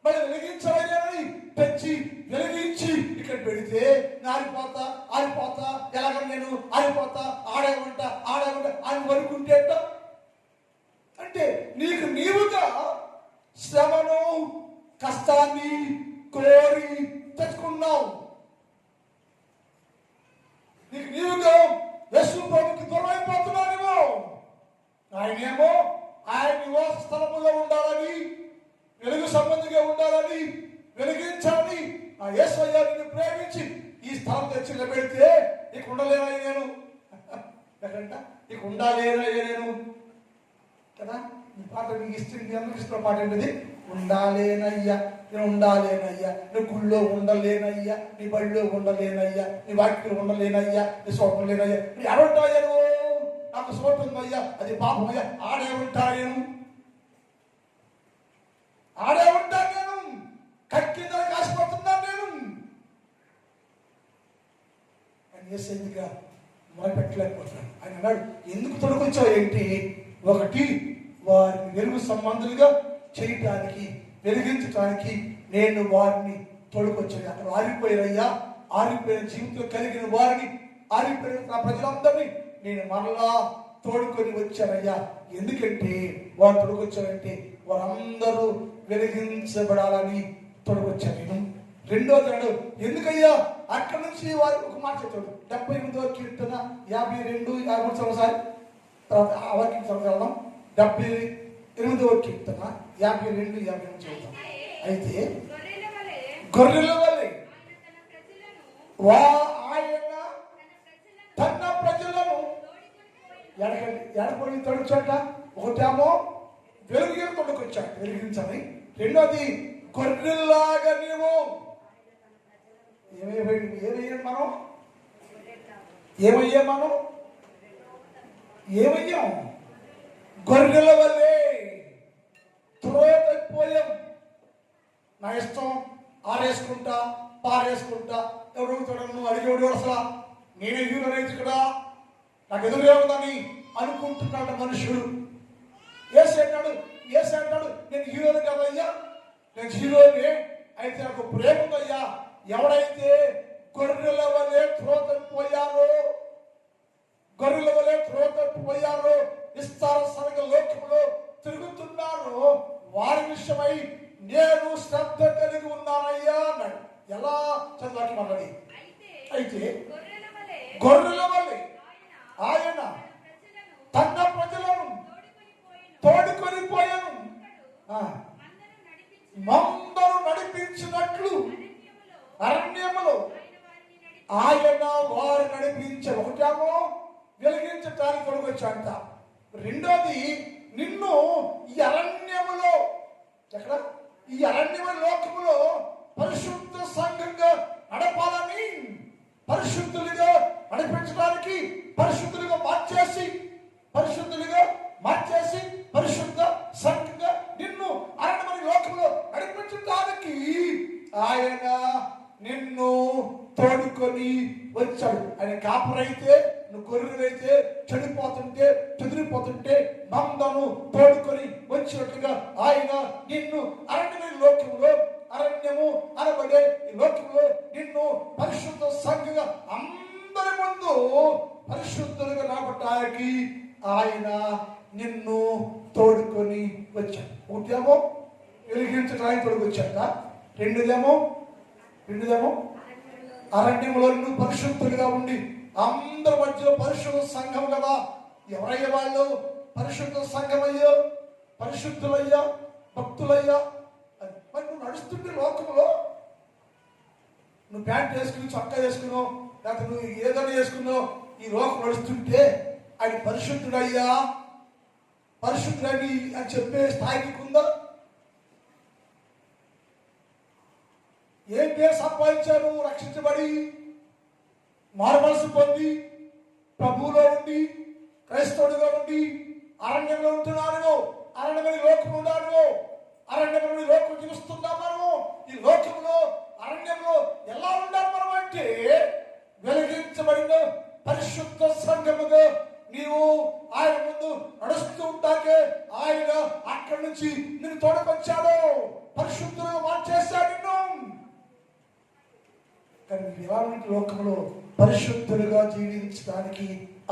మళ్ళీ వెలిగించాలని తెచ్చి వెలిగించి ఇక్కడ పెడితే ఆరిపోతా ఎలాగ నేను ఆరిపోతా ఆడేమంట అని వరకుంటే అంటే నీకు నీవుగా శ్రమను కష్టాన్ని కోరి తెచ్చుకున్నావు. నీకు నీవుగా యేసు ప్రభువుకి దూరం అయిపోతున్నావేమో. ఆయనేమో ఆయన నివాస స్థలములో ఉండాలని, వెలుగు సంబంధిగా ఉండాలని, వెలిగించాలని ఆ యేసయ్య నిన్ను ప్రేమించి ఈ స్థలం తెచ్చి నిలబెడితే ఇక ఉండలేనయ్యా నేను ఎక్కడంట ఇక ఉండాలేనయ్యా నేను కదా. ఈ పాట నీకు ఇష్టం, అందరికి ఇష్టం పాట ఏంటిది? ఉండాలేనయ్యా, నేను ఉండాలేనయ్యా, నీ గుళ్ళో ఉండలేనయ్యా, నీ బడిలో ఉండలేనయ్యా, నీ వాటిలో ఉండలేనయ్యా, నీ సోపం లేనయ్యా. నీ ఎవరుంటాయా నువ్వు? నాకు సోపు ఉందయ్యా, అది పాపమయ్యా, ఆడే ఉంటా నేను, ఆడే ఉంటాను నేను, కక్కింద కాసిపోతున్నాను నేను అని చేసేందుగా మొదలుపెట్టలేకపోతున్నాను. ఆయన అన్నాడు, ఎందుకు తొలగొచ్చావు ఏంటి? ఒకటి, వారిని వెలుగు సంబంధులుగా చేయటానికి, వెలిగించటానికి నేను వారిని తోడుకొచ్చాను. అక్కడ ఆరిపోయారయ్యా, ఆరిపోయిన జీవితం కలిగిన వారిని, ఆరిపోయిన నా ప్రజలందరినీ నేను మరలా తోడుకొని వచ్చానయ్యా. ఎందుకంటే వారు తోడుకొచ్చారంటే వారందరూ వెలిగించబడాలని తోడుకొచ్చాను నేను. రెండోది అన్నాడు, ఎందుకయ్యా అక్కడి నుంచి వారు ఒక మాట చెప్తాడు. 78వ కీర్తన 52, 53 ఒకసారి తర్వాత ఆ వాక్యం చదవగలం. 78వ కీర్తన 52, 53 చదువుతాం. అయితే గొర్రెల వలె ఆయన తన ప్రజలను ఎడపడి తొడుచోట. ఒకటేమో వెలుగు తొడుకొచ్చాడు వెలిగించని, రెండోది గొర్రెల్లాగా నీవు ఏమయ్యాం? గొర్రెల వల్లే త్రోతైపోయాం. నా ఇష్టం వేసుకుంటా పారేసుకుంటా ఎవరు నువ్వు అడిగేవాడు అసలు నేనే హీరో అయితే ఇక్కడ నాకు ఎదురేముందని అనుకుంటున్నాడు మనుషుడు. ఏసంటాడు నేను హీరోని కదయ్యా, నేను హీరోని అయితే నాకు ప్రేమ ఉందయ్యా. ఎవడైతే గొర్రెల వలె త్రోతపోయారో విస్తార సరగ లోకంలో తిరుగుతున్నారో వారి విషయమై నేను శ్రద్ధ కలిగి ఉన్నానయ్యా అన్నాడు. ఎలా చదవాలి మనది? అయితే గొర్రెల వలె ఆయన తన ప్రజలను తోడుకొని పోయాను, మందరు నడిపించినట్లు అరణ్యములో ఆయన వారు నడిపించారు. ఒకటేమో వెలిగించటానికి కొడుకొచ్చాంట, రెండోది నిన్ను ఈ అరణ్యములో ఎక్కడ ఈ అరణ్యమైన లోకములో పరిశుద్ధ సంఘంగా నడపాలని, పరిశుద్ధులుగా నడిపించడానికి, పరిశుద్ధులుగా మార్చేసి పరిశుద్ధ సంఘంగా నిన్ను అరణ్యమైన లోకంలో నడిపించడానికి ఆయన నిన్ను తోడుకొని వచ్చాడు. ఆయన కాపురైతే, నువ్వు గొర్రెలైతే చెదిరిపోతుంటే మందను తోడుకొని వచ్చినట్టుగా ఆయన నిన్ను అరణ్యమైన లోకంలో, అరణ్యము అనబడే ఈ లోకంలో నిన్ను పరిశుద్ధ సంఘంగా అందరి ముందు పరిశుద్ధులుగా రాబట్టడానికి ఆయన నిన్ను తోడుకొని వచ్చాడు. ఒకటేమో వెలిగించడానికి తోడుకు వచ్చాక, రెండోదేమో అరణ్యంలో నువ్వు పరిశుద్ధులుగా ఉండి అందరి మధ్యలో పరిశుద్ధ సంఘం కదా. ఎవరయ్యా వాళ్ళు? పరిశుద్ధ సంఘం అయ్యో, పరిశుద్ధులయ్యా, భక్తులయ్యా. మరి నువ్వు నడుస్తుంటే లోకంలో నువ్వు ప్యాంట్ వేసుకుని చొక్కా వేసుకున్నావు, లేకపోతే నువ్వు ఏదైనా వేసుకున్నావు, ఈ లోకం నడుస్తుంటే ఆయన పరిశుద్ధుడయ్యా, పరిశుద్ధుడని అని చెప్పే స్థాయికి ఉందా? ఏం పేరు సంపాదించారు? రక్షించబడి మారుమనసు పొంది ప్రభువులో ఉండి క్రైస్తవుడిగా ఉండి అరణ్యంలో ఉంటున్నాను, అరణ్యమైన లోకం ఉన్నాను, అరణ్యంలో లోకం జీవిస్తున్నాం మనము. ఈ లోకంలో అరణ్యంలో ఎలా ఉండాలి మనం అంటే వెలిగించబడిన పరిశుద్ధ సంఘముగా నీవు ఆయన ముందు నడుస్తూ ఉంటాకే ఆయన అక్కడి నుంచి నిన్ను తోడుకొచ్చాడు, పరిశుద్ధులుగా మార్చేశాడు నిన్ను. కానీ ఇలాంటి లోకంలో పరిశుద్ధులుగా జీవించడానికి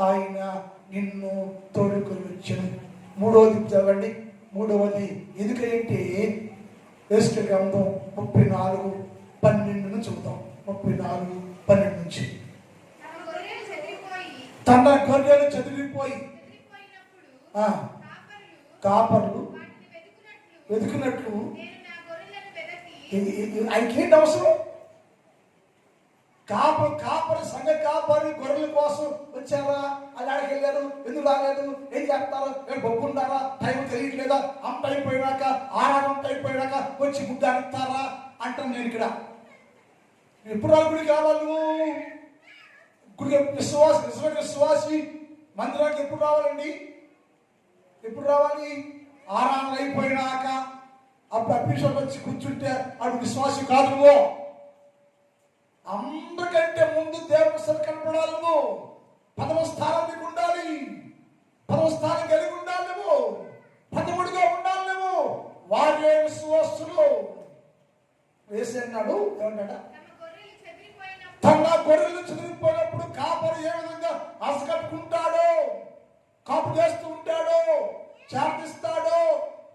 ఆయన నిన్ను తోడుకొని వచ్చాడు. మూడవది చదవండి. మూడవది ఎందుకంటే యేసు గ్రంథం 34:12 చూద్దాం. 34:12 నుంచి తన గొర్రెలు చెదిరిపోయి కాపర్లు వెతుకున్నట్లు ఆయనకేంటి అవసరం? కాపరి సంఘ కాపరి గొర్రెల కోసం వచ్చారా? అది ఆడికి వెళ్ళారు, ఎందుకు రాలేదు, ఏం చేస్తారు, బొగ్గు ఉండారా, టైం తెలియట్లేదా, అంత అయిపోయినాక ఆరాధంత అయిపోయినాక వచ్చి ముద్ద అడుగుతారా అంటాను నేను ఇక్కడ. ఎప్పుడు వాళ్ళ గుడికి రావాలి? నువ్వు గుడికి నిజమైన విశ్వాసి మందిరానికి ఎప్పుడు రావాలండి? ఎప్పుడు రావాలి? ఆరాధన అయిపోయినాక. అప్పుడు అభిషేకం వచ్చి కూర్చుంటే అడు విశ్వాసి కాదు. నువ్వు అందరికంటే ముందు దేవుని సరి కనపడాలి. నువ్వు పదవ స్థానం నీకు ఉండాలి, పదవ స్థానం కలిగి ఉండాలి, నువ్వు పదవుడిగా ఉండాలి. నువ్వు వారే విశ్వాసులు. వేసన్నాడు ఏమన్నాడా? తన గొర్రెలు చెదిరిపోయినప్పుడు కాపరి ఏ విధంగా అసకట్టుకుంటాడో, కాపు చేస్తూ ఉంటాడో, చాటిస్తాడో,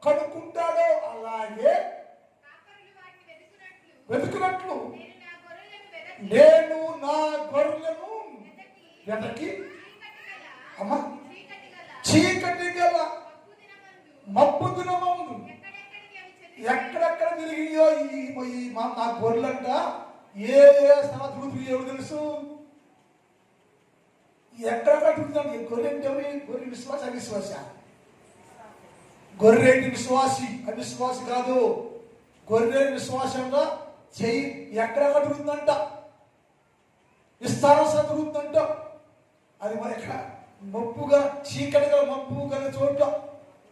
కడుక్కుంటాడో, అలాగే వెతుకున్నట్లు నేను నా గొర్రెలను వెతకి అమ్మా చీకటి గల మబ్బు దినమందు ఎక్కడెక్కడ తిరిగియో ఈ నా గొర్రెలంట ఏ స్థలం తిరుగుతుంది ఎవరు తెలుసు? ఎక్కడెక్కడ తిరుగుతాను. గొర్రె అంటే గొర్రె విశ్వాస అవిశ్వాస? గొర్రె విశ్వాసి అవిశ్వాసి కాదు. గొర్రె విశ్వాసంగా చెయ్యి ఎక్కడెక్కడ తిరుగుతుందంట, విస్తారం తిరుగుతుందంట. అది మరి ఎక్కడ మబ్బుగా చీకటిగా మబ్బు గల చోట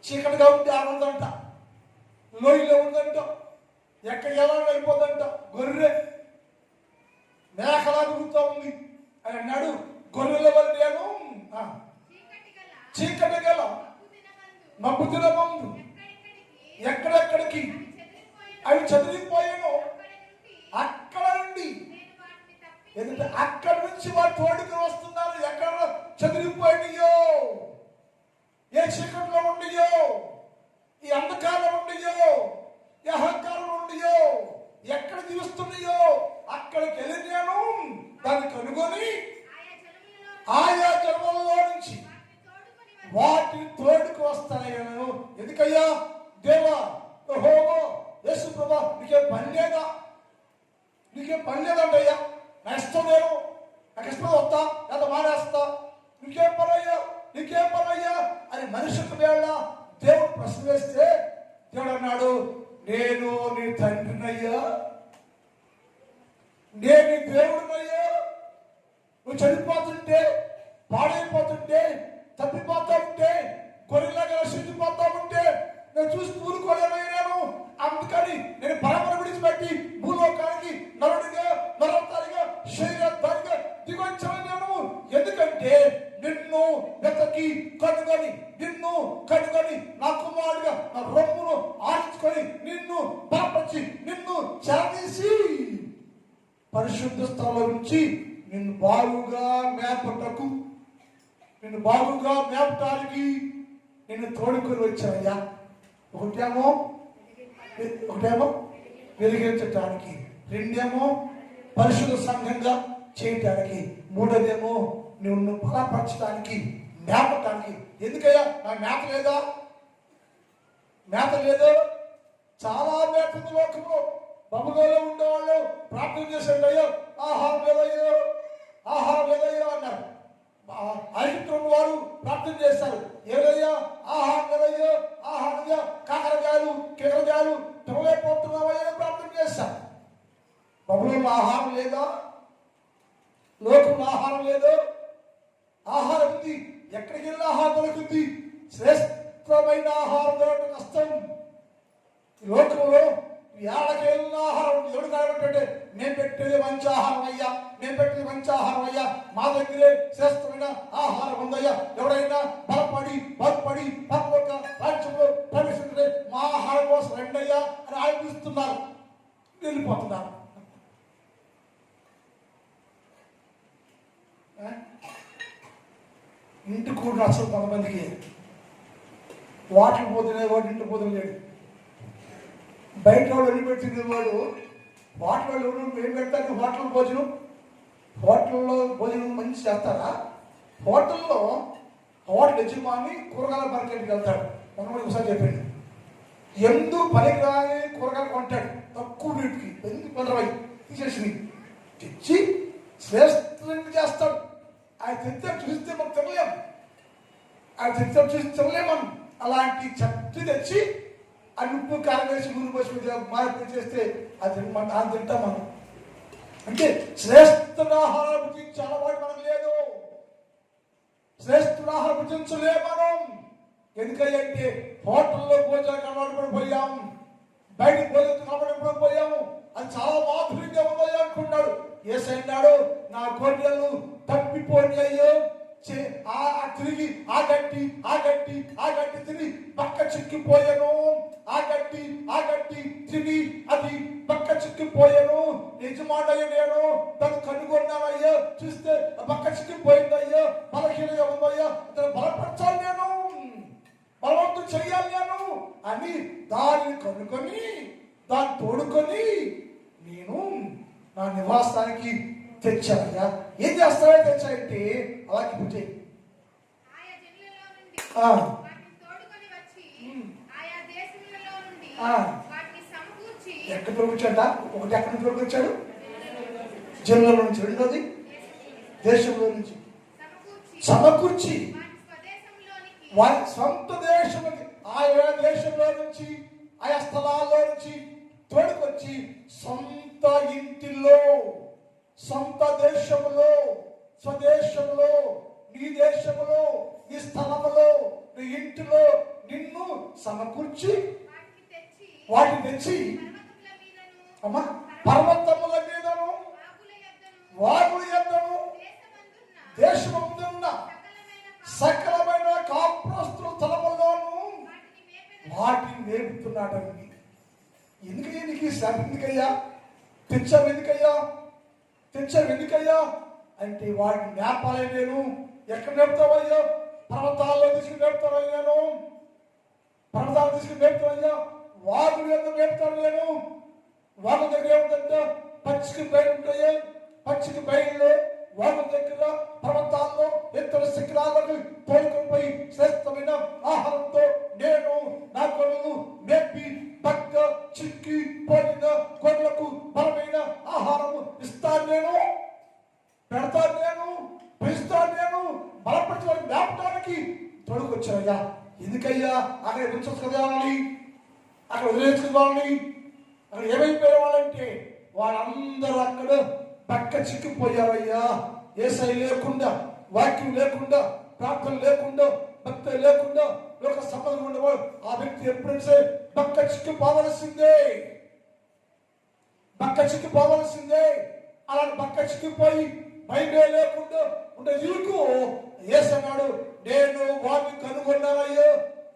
చీకటిగా ఉంటే ఆనందంట, లోయలో ఉందంట. ఎక్కడికి ఎలా వెళ్ళిపోదంట. గొర్రె మేకలా తిరుగుతూ ఉంది అని అన్నాడు. గొర్రెల వల్ల నేను చీకటి గల మబ్బు దిన ముందు ఎక్కడెక్కడికి అవి చదివిపోయాను అక్కడ నుండి, ఎందుకంటే అక్కడి నుంచి వారు తోడుకు వస్తున్నారు. ఎక్కడ చదివిపోయినాయో, ఏ చీకట్లో ఉండియో, ఈ అంధకారం ఉండియో, ఈ అహంకారం ఉండియో, ఎక్కడ జీవిస్తున్నాయో అక్కడికి వెళ్ళి నేను దాన్ని కనుగొని ఆయా జన్మలలో నుంచి వాటిని తోడుకు వస్తాను. ఎందుకయ్యా దేవా యెహోవా యేసు ప్రభా నీకేం పని లేదా, నీకేం పని లేదంటయ్యా, నా ఇష్టం నేను, నాకు ఇష్టం వస్తా లేదా మానేస్తా, నీకేం పనయ్యా, నీకేం పనయ్యా అని మనుషులకు వేళ దేవుడు ప్రశ్న వేస్తే దేవుడు అన్నాడు, నేను నీ తండ్రినయ్యా, నేను నీ దేవుడినయ్యా. నువ్వు చనిపోతుంటే, పాడైపోతుంటే, తప్పిపోతా ఉంటే, గొర్రెలాగా నశించిపోతా ఉంటే నేను చూసి ఊరుకోలేను. అందుకని నేను పరమను విడిచిపెట్టి భూలోకానికి నరుడిగా నరవతారిగా శరీరధారిగా దిగొచ్చాను నేను. ఎందుకంటే నిన్ను వెతకి కనుగొని, నిన్ను కనుగొని నా కుమారుడిగా నా రొమ్మును ఆడించుకొని నిన్ను బలపరిచి నిన్ను చేరదీసి పరిశుద్ధ స్థలంలో నుంచి నిన్ను బాగుగా మేపటకు, నిన్ను బాగుగా మేపటానికి నిన్ను తోడుకొని వచ్చాయ్యా. ఒకటేమో వెలిగించటానికి, రెండేమో పరిశుద్ధ సంఘంగా చేయటానికి, మూడోదేమో నిన్ను బలపరచడానికి, మేపటానికి. ఎందుకయ్యా నా మేత లేదా, మేత లేదు. చాలా మేత లోకంలో బబులోలో ఉండేవాళ్ళు ప్రార్థన చేశాడు, అయ్యో ఆహారం లేదయ్యో, ఆహారం లేదయ్యో అన్నారు. ఐగుప్తున్న వారు ప్రార్థన చేస్తారు, ఏదయ్యా ఆహారం లేదయ్యో, ఆహారం కాకరకాయలు కిరకాయలు తినలేకపోతున్నావయ్యా ప్రార్థన చేస్తారు. బబులోలో ఆహారం లేదా, లోకంలో ఆహారం లేదు. ఆహారం ఉంది, ఎక్కడికి వెళ్ళి ఆహారం దొరుకుతుంది. శ్రేష్టమైన ఆహారం దొరకడం కష్టం. లోకంలో ఏళ్ళకి వెళ్ళిన ఆహారం ఎవడు కావాలంటే నేను పెట్టేది మంచి ఆహారం అయ్యా, నేను పెట్టేది మంచి ఆహారం అయ్యా, మా దగ్గరే శ్రేష్టమైన ఆహారం ఉందయ్యా, ఎవరైనా బలపడి పరలోక రాజ్యంలో ప్రవేశించే మా ఆహారం కోసం రెండయ్యా అని ఆలోచిస్తున్నారు, వెళ్ళిపోతున్నారు. ఇంటి కూడా అసలు కొంతమందికి వాటర్ పోతున్నా వాడు ఇంటి పోతున్నా లేడు. బయట వాడు వెళ్ళిపెట్టిన వాడు హోటల్లో ఏం పెడతారు, హోటల్ భోజనం, హోటల్లో భోజనం మంచి చేస్తారా? హోటల్లో హోటల్ యజమాని కూరగాయల మార్కెట్కి వెళ్తాడు. మనకి ఒకసారి చెప్పండి, ఎందుకు పనికిరాని కూరగాయలు కొంటాడు తక్కువ రేటుకి, ఎందుకు 20 తీసేసి తెచ్చి శ్రేష్టంగా చేస్తాడు. ఆయన తెచ్చే చూస్తే మనం తినలేము, ఆయన తెచ్చే చూసి తినలేమని అలాంటి చెట్టు తెచ్చి ఆ ఉప్పు కారం వేసి నూనె పోసి మార్పు చేస్తే అది తింటాం మనం. అంటే శ్రేష్ఠ ఆహారం భుజించే అలవాటు మనకు లేదు, శ్రేష్ఠ ఆహారం భుజించలే మనం. ఎందుకంటే హోటల్లో భోజనం అలవాటు పడిపోయాము, బయట భోజనం అలవాటు పోయాము. అది చాలా మాధుర్యంగా ఉందని అనుకున్నాడు. యేసయ్యన్నాడు, నా గొర్రెలు తప్పిపోయాయో తిరిగి ఆ గట్టి తిరిగి పక్క చిక్కిపోయాను, ఆ గట్టి తిరిగి అది పక్క చిక్కిపోయాను. యజమానయ్య నేను తను కనుగొన్నానయ్యో, చూస్తే పక్క చిక్కిపోయిందయ్యో, బలహీనంగా ఉందయ్యో, ఇతను బలపరచాలి నేను, బలవంతం చెయ్యాలి నేను అని దానిని కనుకొని దాన్ని తోడుకొని నేను నా నివాసానికి తెచ్చానయ్యా. ఏం చేస్తావో తెచ్చాయంటే అలాగే పూజ ఎక్కడ తోడుకొచ్చాడ, ఒకటి ఎక్కడి నుంచి తోడుకొచ్చాడు, జిల్లాలో నుంచి, రెండోది దేశంలో నుంచి సమకూర్చి వారి సొంత దేశంలోకి, ఆయా దేశంలో నుంచి ఆయా స్థలాల్లో నుంచి తోడుకొచ్చి సొంత ఇంటిలో, సొంత దేశంలో, స్వదేశంలో, నీ దేశంలో, నీ స్థలములో, నీ ఇంటిలో నిన్ను సమకూర్చి వాటిని తెచ్చి అమ్మా, పర్వతముల మీదను వాగుల యొద్దను దేశమందున్న సకలమైన కాపురస్తుల తలముల్లోనూ వాటిని నేర్పుతున్నాడండి. ఎందుకయ్యా నీకు ఈ శ్రమ? ఎందుకయ్యా తెచ్చావు? ఎందుకయ్యా అంటే వాటిని నేర్పాలి. నేను ఎక్కడ నేర్పుతావయ్యా? పర్వతాల్లో తీసుకుని నేర్పుతాను నేను. పర్వతాలు తీసుకుని నేర్పుతానయ్యా. వాగులు ఎందుకు నేర్పుతాను నేను? వాగు దగ్గర ఏముందంటే పచ్చిక బయలు ఉంటాయి. పచ్చిక బయలులో వాగు దగ్గర పర్వతాల్లో ఎత్తుల శిఖరాలను తోలుకొని శ్రేష్టమైన ఆహారంతో నేను నా గొర్రెలు మేపి పక్క చిక్కి పోయిన గొర్రెలకు బలమైన ఆహారం ఇస్తాను నేను, పెడతాను నేను, పెంచుతాను నేను. బలపరచడానికి మేపడానికి తొడుకొచ్చానయ్యా. ఎందుకయ్యా? అక్కడ ఉంచచ్చు కదా వాళ్ళని, అక్కడ వదిలేసుకుని వాళ్ళని. అక్కడ ఏమైపోయే వాళ్ళంటే వాళ్ళందరూ అక్కడ పక్క చిక్కిపోయారయ్యా. యేసయ్య లేకుండా, వాక్యం లేకుండా, ప్రార్థన లేకుండా, భక్తి లేకుండా, లోక సంబంధం ఉండేవాడు ఆ వ్యక్తి ఎప్పుడైతే పక్క చిక్కిపోవలసిందే. అలాంటి పక్క చిక్కిపోయి భయమే లేకుండా ఉండే ఇరుకు యేసన్నాడు, నేను వారిని కనుగొన్నానయ్యో.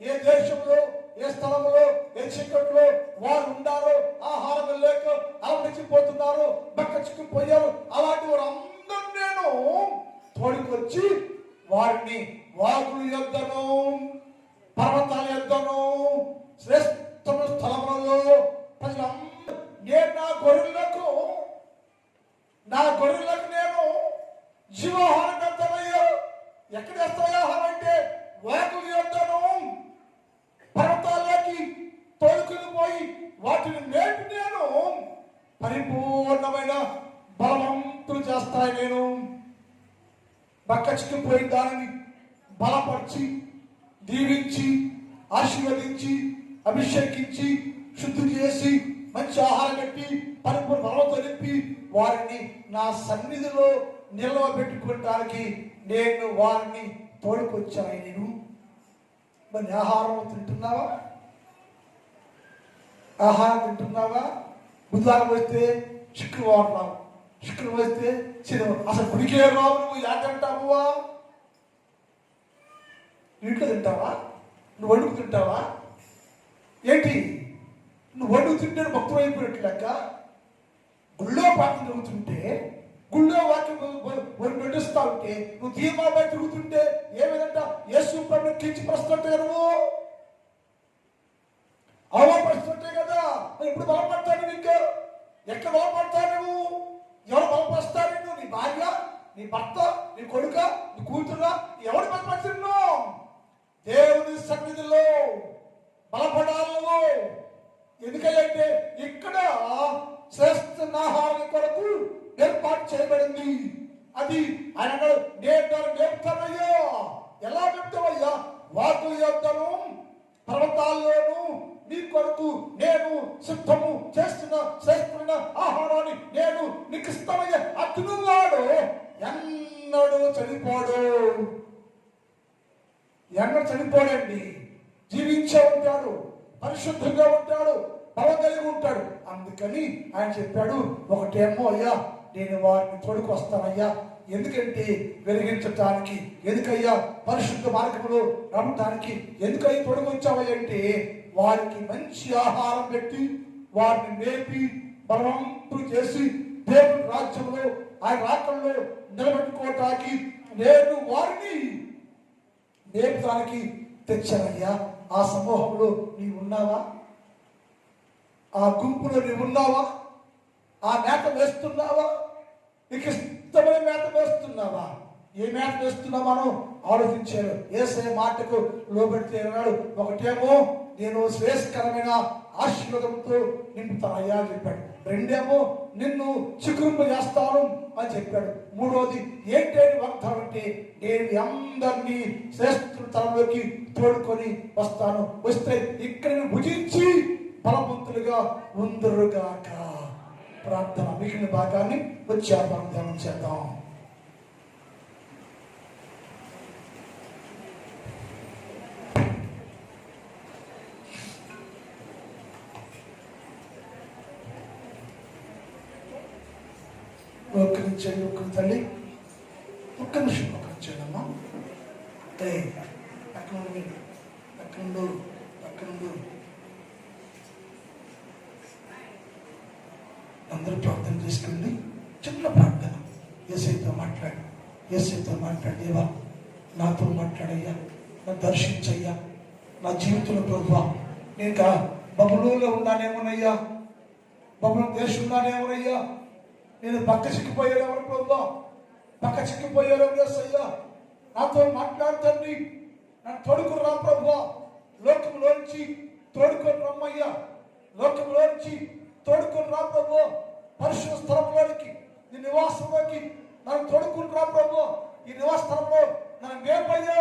ఏ దేశంలో, ఏ స్థలంలో, ఏ చీకట్లో వారు ఉండారో, ఆహారం లేక అలమటించిపోతున్నారు, పక్క చిక్కిపోయారు. అలాంటి వారందరూ నేను తోడుకొచ్చి వారిని వాగుల యొద్దను, పర్వతాల యొద్దను, శ్రేష్టమైన స్థలములలో ప్రజలందరూ నేను నా గొర్రెలకు నేను జీవాహారం పెడతానయ్యో. ఎక్కడ వేస్తాయో ఆహారం అంటే వాగుల యొద్దను, పర్వతాల్లోకి తోడుకుని పోయి వాటిని మేపి నేను పరిపూర్ణమైన బలవంతులు చేస్తాను. నేను పక్క చిక్కిపోయిన దానిని బలపరిచి, దీవించి, ఆశీర్వదించి, అభిషేకించి, శుద్ధి చేసి, మంచి ఆహారం పెట్టి, పరిపూర్ణ బలంతో నింపి వారిని నా సన్నిధిలో నిలవబెట్టుకోవడానికి నేను వారిని తోడుకొచ్చాను. నేను మరి ఆహారం తింటున్నావా? బుధవారం వస్తే శుక్రవారం రావు, శుక్రవారం వస్తే శనివారం. అసలు గుడికే రావు. నువ్వు ఎలా తింటావా? ఇంట్లో తింటావా? నువ్వు వండుకు తింటావా? ఏంటి నువ్వు వండుకు తింటే భక్తులు అయిపోయినట్టు లెక్క. గుళ్ళో ప్రార్థన జరుగుతుంటే, గుళ్ళో వాక్యం నడుస్తా ఉంటే, నువ్వు దీపాపై తిరుగుతుంటే ఏమైందంట? యేసు ప్రభువుని కించపరుస్తుంటే కదా, నువ్వు అవమానపరుస్తుంటే కదా. ఎప్పుడు బలపడతాను? నీకు ఎక్కడ బలపడతావు? నువ్వు ఎవరు బలపరుస్తారు? నువ్వు నీ భార్య, నీ భర్త, నీ కొడుక, నీ కూతురుగా ఎవరు బలపడుతున్నావు? దేవుని సన్నిధిలో బలపడాలి నువ్వు. ఎందుకంటే ఇక్కడ శ్రేష్ఠ ఆహారం కొరకు ఏర్పాటు చేయబడింది. అది ఆయన నేను నేర్పుతానయ్యా. ఎలా చెప్తావయ్యా? వాగుల యొద్దను, పర్వతాల్లోనూ నీ కొరకు నేను సిద్ధము చేస్తున్న శ్రేష్టమైన ఆహారాన్ని నేను నీకు ఇస్తానయ్యా. అతనువాడు ఎన్నడూ చనిపోడండి. జీవించే ఉంటాడు, పరిశుద్ధంగా ఉంటాడు, బలం కలిగి ఉంటాడు. అందుకని ఆయన చెప్పాడు, ఒకటేమో అయ్యా నేను వారిని తోడుకొస్తానయ్యా. ఎందుకంటే వెలిగించటానికి, ఎందుకయ్యా పరిశుద్ధ మార్గంలో నమ్మటానికి, ఎందుకయ్యా తోడుకొచ్చావయ్యంటే వారికి మంచి ఆహారం పెట్టి, వారిని మేపి, బలవంతులు చేసి, దేవుని రాజ్యంలో ఆయన రాకల్లో నిలబెట్టుకోవటానికి నేను వారిని నేర్పడానికి తెచ్చానయ్యా. ఆ సమూహంలో నీవు ఉన్నావా? ఆ గుంపులో నీవు ఉన్నావా? ఆ మేత వేస్తున్నావా? నీకు ఇష్టమైన మేత వేస్తున్నావా? ఏ మేత వేస్తున్నావా మనం ఆలోచించారు. యేసయ్య మాటకు లోబడితే అన్నాడు, ఒకటేమో నేను శ్రేష్ఠకరమైన ఆశీర్వాదంతో నింపుతానయ్యా అని చెప్పాడు. రెండేమో నిన్ను చికురింప చేస్తాను అని చెప్పాడు. మూడోది ఏంటంటే వాగ్దానం అంటే నేను అందరినీ శ్రేష్ఠ తరంలోకి తోడుకొని వస్తాను. వస్తే ఇక్కడ భుజించి బలవంతులుగా ఉందరుగాక. ప్రార్థన మిగిలిన భాగాన్ని వచ్చే మనం ధ్యానం చేద్దాం. మోకరించండి. ఒక్క తల్లి ఒక్క నిమిషం మోకరించండి అమ్మా. పక్కనుండు అందరూ ప్రార్థన చేసుకోండి. చిన్న ప్రార్థన. యేసయ్యతో మాట్లాడు. దేవా నాతో మాట్లాడయ్యా, నా దర్శించయ్యా, నా జీవితంలో ప్రభువా నేను బబులోలో ఉన్నానేమోనయ్యా, బబులో దేశంలోనేమోనయ్యా, నేను పక్క చిక్కిపోయాను ప్రభువా, పక్క చిక్కిపోయాను యేసయ్యా, నాతో మాట్లాడుతండి, నన్ను తోడుకుని రా ప్రభువా, లోకంలోంచి తోడుకొని రమ్మయ్యా, లోకంలోంచి తోడుకొని రా ప్రభువా, పరిశుద్ధ స్థలంలోనికి నీ నివాసంలోకి నన్ను తోడుకుని రా ప్రభువా, ఈ నివాస స్థలంలో నన్ను వేపయ్యా,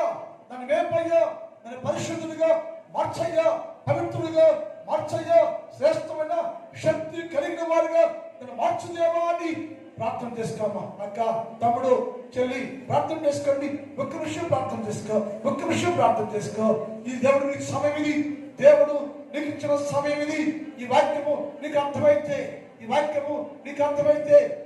నన్ను పరిశుద్ధుడిగా మార్చయ్యా, పవిత్రుడిగా మార్చయ్యా, శ్రేష్టమైన శక్తి కలిగిన వారిగా నన్ను మార్చుదేవా అని ప్రార్థన చేసుకోమ్మా. అక్క, తమ్ముడు, చెల్లి ప్రార్థన చేసుకోండి. ఒక్క విషయం ప్రార్థన చేసుకో. ఈ దేవుడు నీకు సమయం ఇది, దేవుడు నీకు ఇచ్చిన సమయం ఇది. ఈ వాక్యము నీకు అర్థమైతే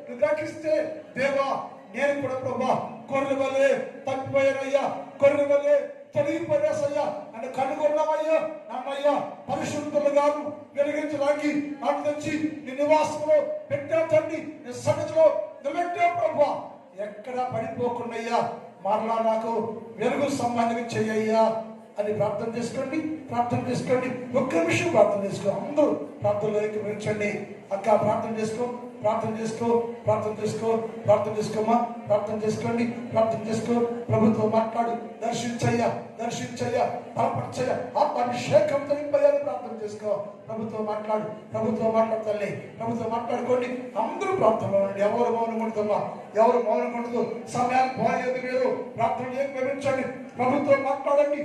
నువ్వు గ్రహిస్తే, దేవా నేను కూడా ప్రభా కొర్రె వలె తప్పిపోయానయ్యా, కొర్రె వలె తొలగిపోయాసయ్యా, నన్ను కనుగొన్నామయ్యా, నన్నయ్యా పరిశుద్ధులుగా వెలిగించడానికి నాకు తెచ్చి నీ నివాసంలో పెట్టా తండ్రి, నీ సన్నిధిలో నిలబెట్టా ప్రభా, ఎక్కడా పడిపోకుండాయ్యా మరలా నాకు వెలుగు సంబంధం చెయ్యయ్యా అని ప్రార్థన చేసుకోండి. ఒక్క నిమిషం ప్రార్థన చేసుకో. అందరూ ప్రార్థనలోకి పెంచండి. అక్క ప్రార్థన చేసుకోమ్మా. ప్రార్థన చేసుకో. ప్రభుత్వం మాట్లాడు, దర్శించయ్యా, బలపరచయ్యా, ఆత్మాభిషేకం నింపయ్యాని ప్రార్థన చేసుకో. ప్రభుత్వం మాట్లాడు తల్లి, ప్రభుత్వం మాట్లాడుకోండి. అందరూ ప్రార్థనలో ఉండండి. ఎవరు మౌనం ఉండదు. సమయాన్ని పోయేది మీరు ప్రార్థన ఏకీభవించండి. ప్రభుత్వం మాట్లాడండి.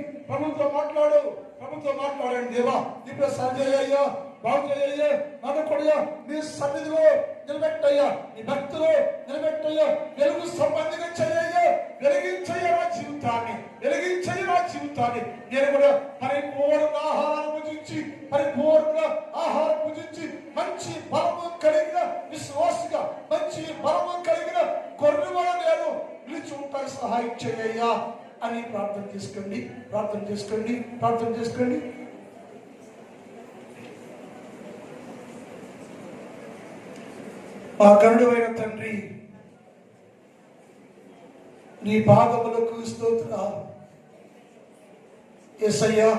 దేవా ఇప్పుడు సరిచేయ్యా, బాగు చేయ్యా, నన్ను కూడా నీ సన్నిధిలో నిలబెట్టయ్యా, నీ భక్తిలో నిలబెట్టయ్యా, వెలుగు సంబంధిగా చేయ్యా, వెలిగించయ్యా నా జీవితాన్ని. నేను కూడా పరిపూర్ణ ఆహారం భుజించి మంచి బలము కలిగిన విశ్వాసగా, మంచి బలము కలిగిన గొర్రెల నేను నిలిచి ఉంటాను, సహాయం చేయ్యా అని ప్రార్థన చేసుకోండి. మా కరుణైన తండ్రి, నీ పాదములకు స్తోత్రాలు. యేసయ్యా,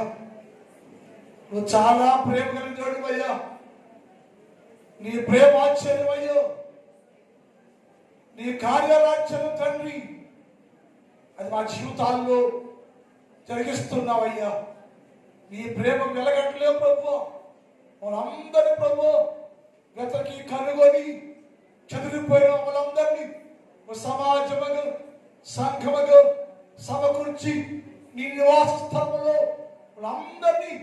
నువ్వు చాలా ప్రేమ కలిగినవాడవయ్యా, నీ ప్రేమ ఆశ్చర్యమయ్యో, నీ కార్యాలాశ్చర్యం తండ్రి, అది మా జీవితాల్లో జరిగిస్తున్నావయ్యా. నీ ప్రేమ వెలగట్లేవు ప్రభు. మనందరి ప్రభు వెతకి కనుగొని చదివిపోయిన వాళ్ళందరినీ సమాజముగా, సంఘముగా సమకూర్చి నీ నివాస స్థలంలో వాళ్ళందరినీ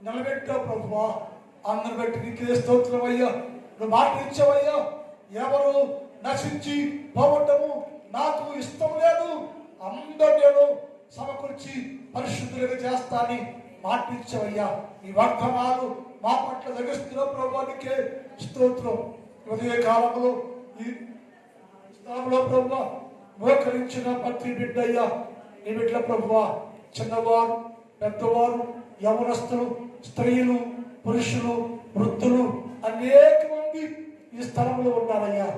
నిలబెట్టావు ప్రభువా. అందరు బట్టి నీకే స్తోత్రమయ్యా. నువ్వు మాట ఇచ్చావయ్యా, ఎవరు నశించి పోవటము నాకు ఇష్టం లేదు, అందరూ నేను సమకూర్చి పరిశుద్ధులుగా చేస్తానని మాట ఇచ్చావయ్యా. ఈ వాగ్దానాలు మా పట్ల జరిగిస్తున్న ప్రభువానికే స్తోత్రం. ఉదయ కాలంలో ఈ స్థానంలో ప్రభువా మోకరించిన ప్రతి బిడ్డయ్యా, నీ బిడ్డల ప్రభువా, చిన్నవారు, పెద్దవారు, యవనస్తులు, స్త్రీలు, పురుషులు, వృద్ధులు అనేక మంది ఈ స్థలంలో ఉన్నారయ్యా.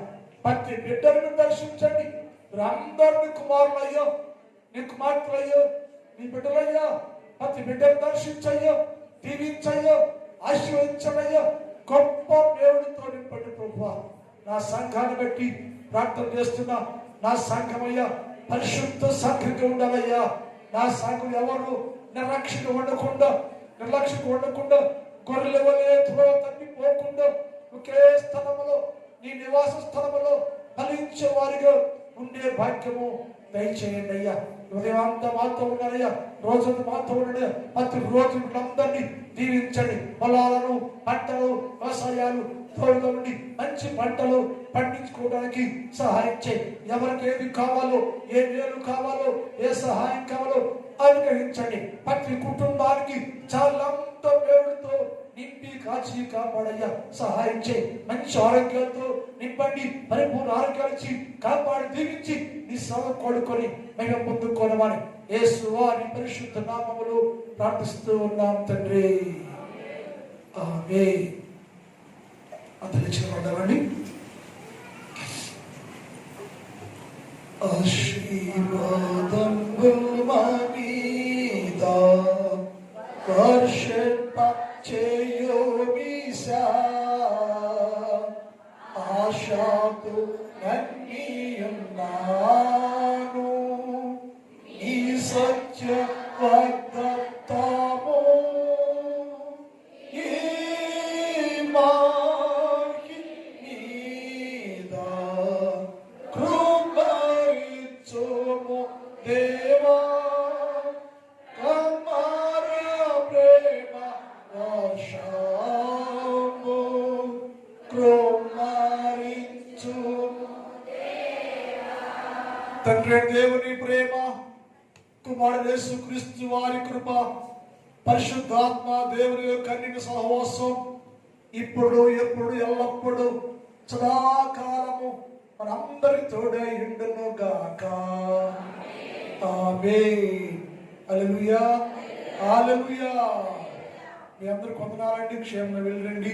ప్రతి బిడ్డలను దర్శించండి. అందరినీ కుమారులయ్యో, నీ కుమార్తెలయ్యో, నీ బిడ్డలయ్యా, ప్రతి బిడ్డను దర్శించయ్యో, దీవించయ్యో, ఆశీర్వదించయ్యో, గొప్ప దేవుడితో నింపండి ప్రభువా. నా సంఘాన్ని బట్టి ప్రార్థన చేస్తున్నా. నా సంఘమయ్యా పరిశుద్ధ సంఘంగా ఉండాలయ్యా. నా సంఘం ఎవరు నిర్లక్ష్యంగా ఉండకుండా గొర్రెల వలె తప్పిపోకుండా ఒకే స్థలములో, నీ నివాస స్థలములో ఫలించే వారిగా ఉండే భాగ్యము దయచేయండి అయ్యా. ఉదయం అంతా మాతో ఉన్నారయ్యా, రోజంతా మాతో ఉన్నాడు. ప్రతి రోజు అందరినీ దీవించండి. పొలాలను, పంటలు, వ్యవసాయాలు తోడుగా ఉండి మంచి పంటలు పండించుకోవడానికి సహాయం చేయి. ఎవరికి ఏది కావాలో, ఏ మేలు కావాలో, ఏ సహాయం కావాలో అనుగ్రహించండి. ప్రతి కుటుంబానికి చాలా మేలుతో నింపి కాచి కాపాడయ్యా, సహాయం చేయి. మంచి ఆరోగ్యాలతో నింపండి, పరిపూర్ణ ఆరోగ్యాలు ఇచ్చి కాపాడి దీవించి నీ సేవ కొడుకొని మేము పొందుకోనమని యేసు వారి పరిశుద్ధ నామములో ప్రార్థిస్తూ ఉన్నాం తండ్రి. ఆమేన్. అంతరించబడ్డామండి. ఆశీర్వాదము మీద వర్షింప చేయుమీశా, ఆశతో నన్నియున్నాను ఈ సత్య వాగ్దానము. ఈ మాహి మీద కృపయిచ్చుము దేవా, కమర ప్రేమ వర్షము కృపయిచ్చుము. తండ్రి దేవుని ప్రేమ, కుమారుడు యేసుక్రీస్తు వారి కృప, పరిశుద్ధాత్మ దేవుని యొక్క అన్నిటి సహవాసం ఇప్పుడు ఎప్పుడు ఎల్లప్పుడు సదాకాలము మనందరి తోడై ఉండును గాక. ఆమేన్. హల్లెలూయా, హల్లెలూయా. మీ అందరూ కొందనాలండి, క్షేమంగా వెళ్ళండి.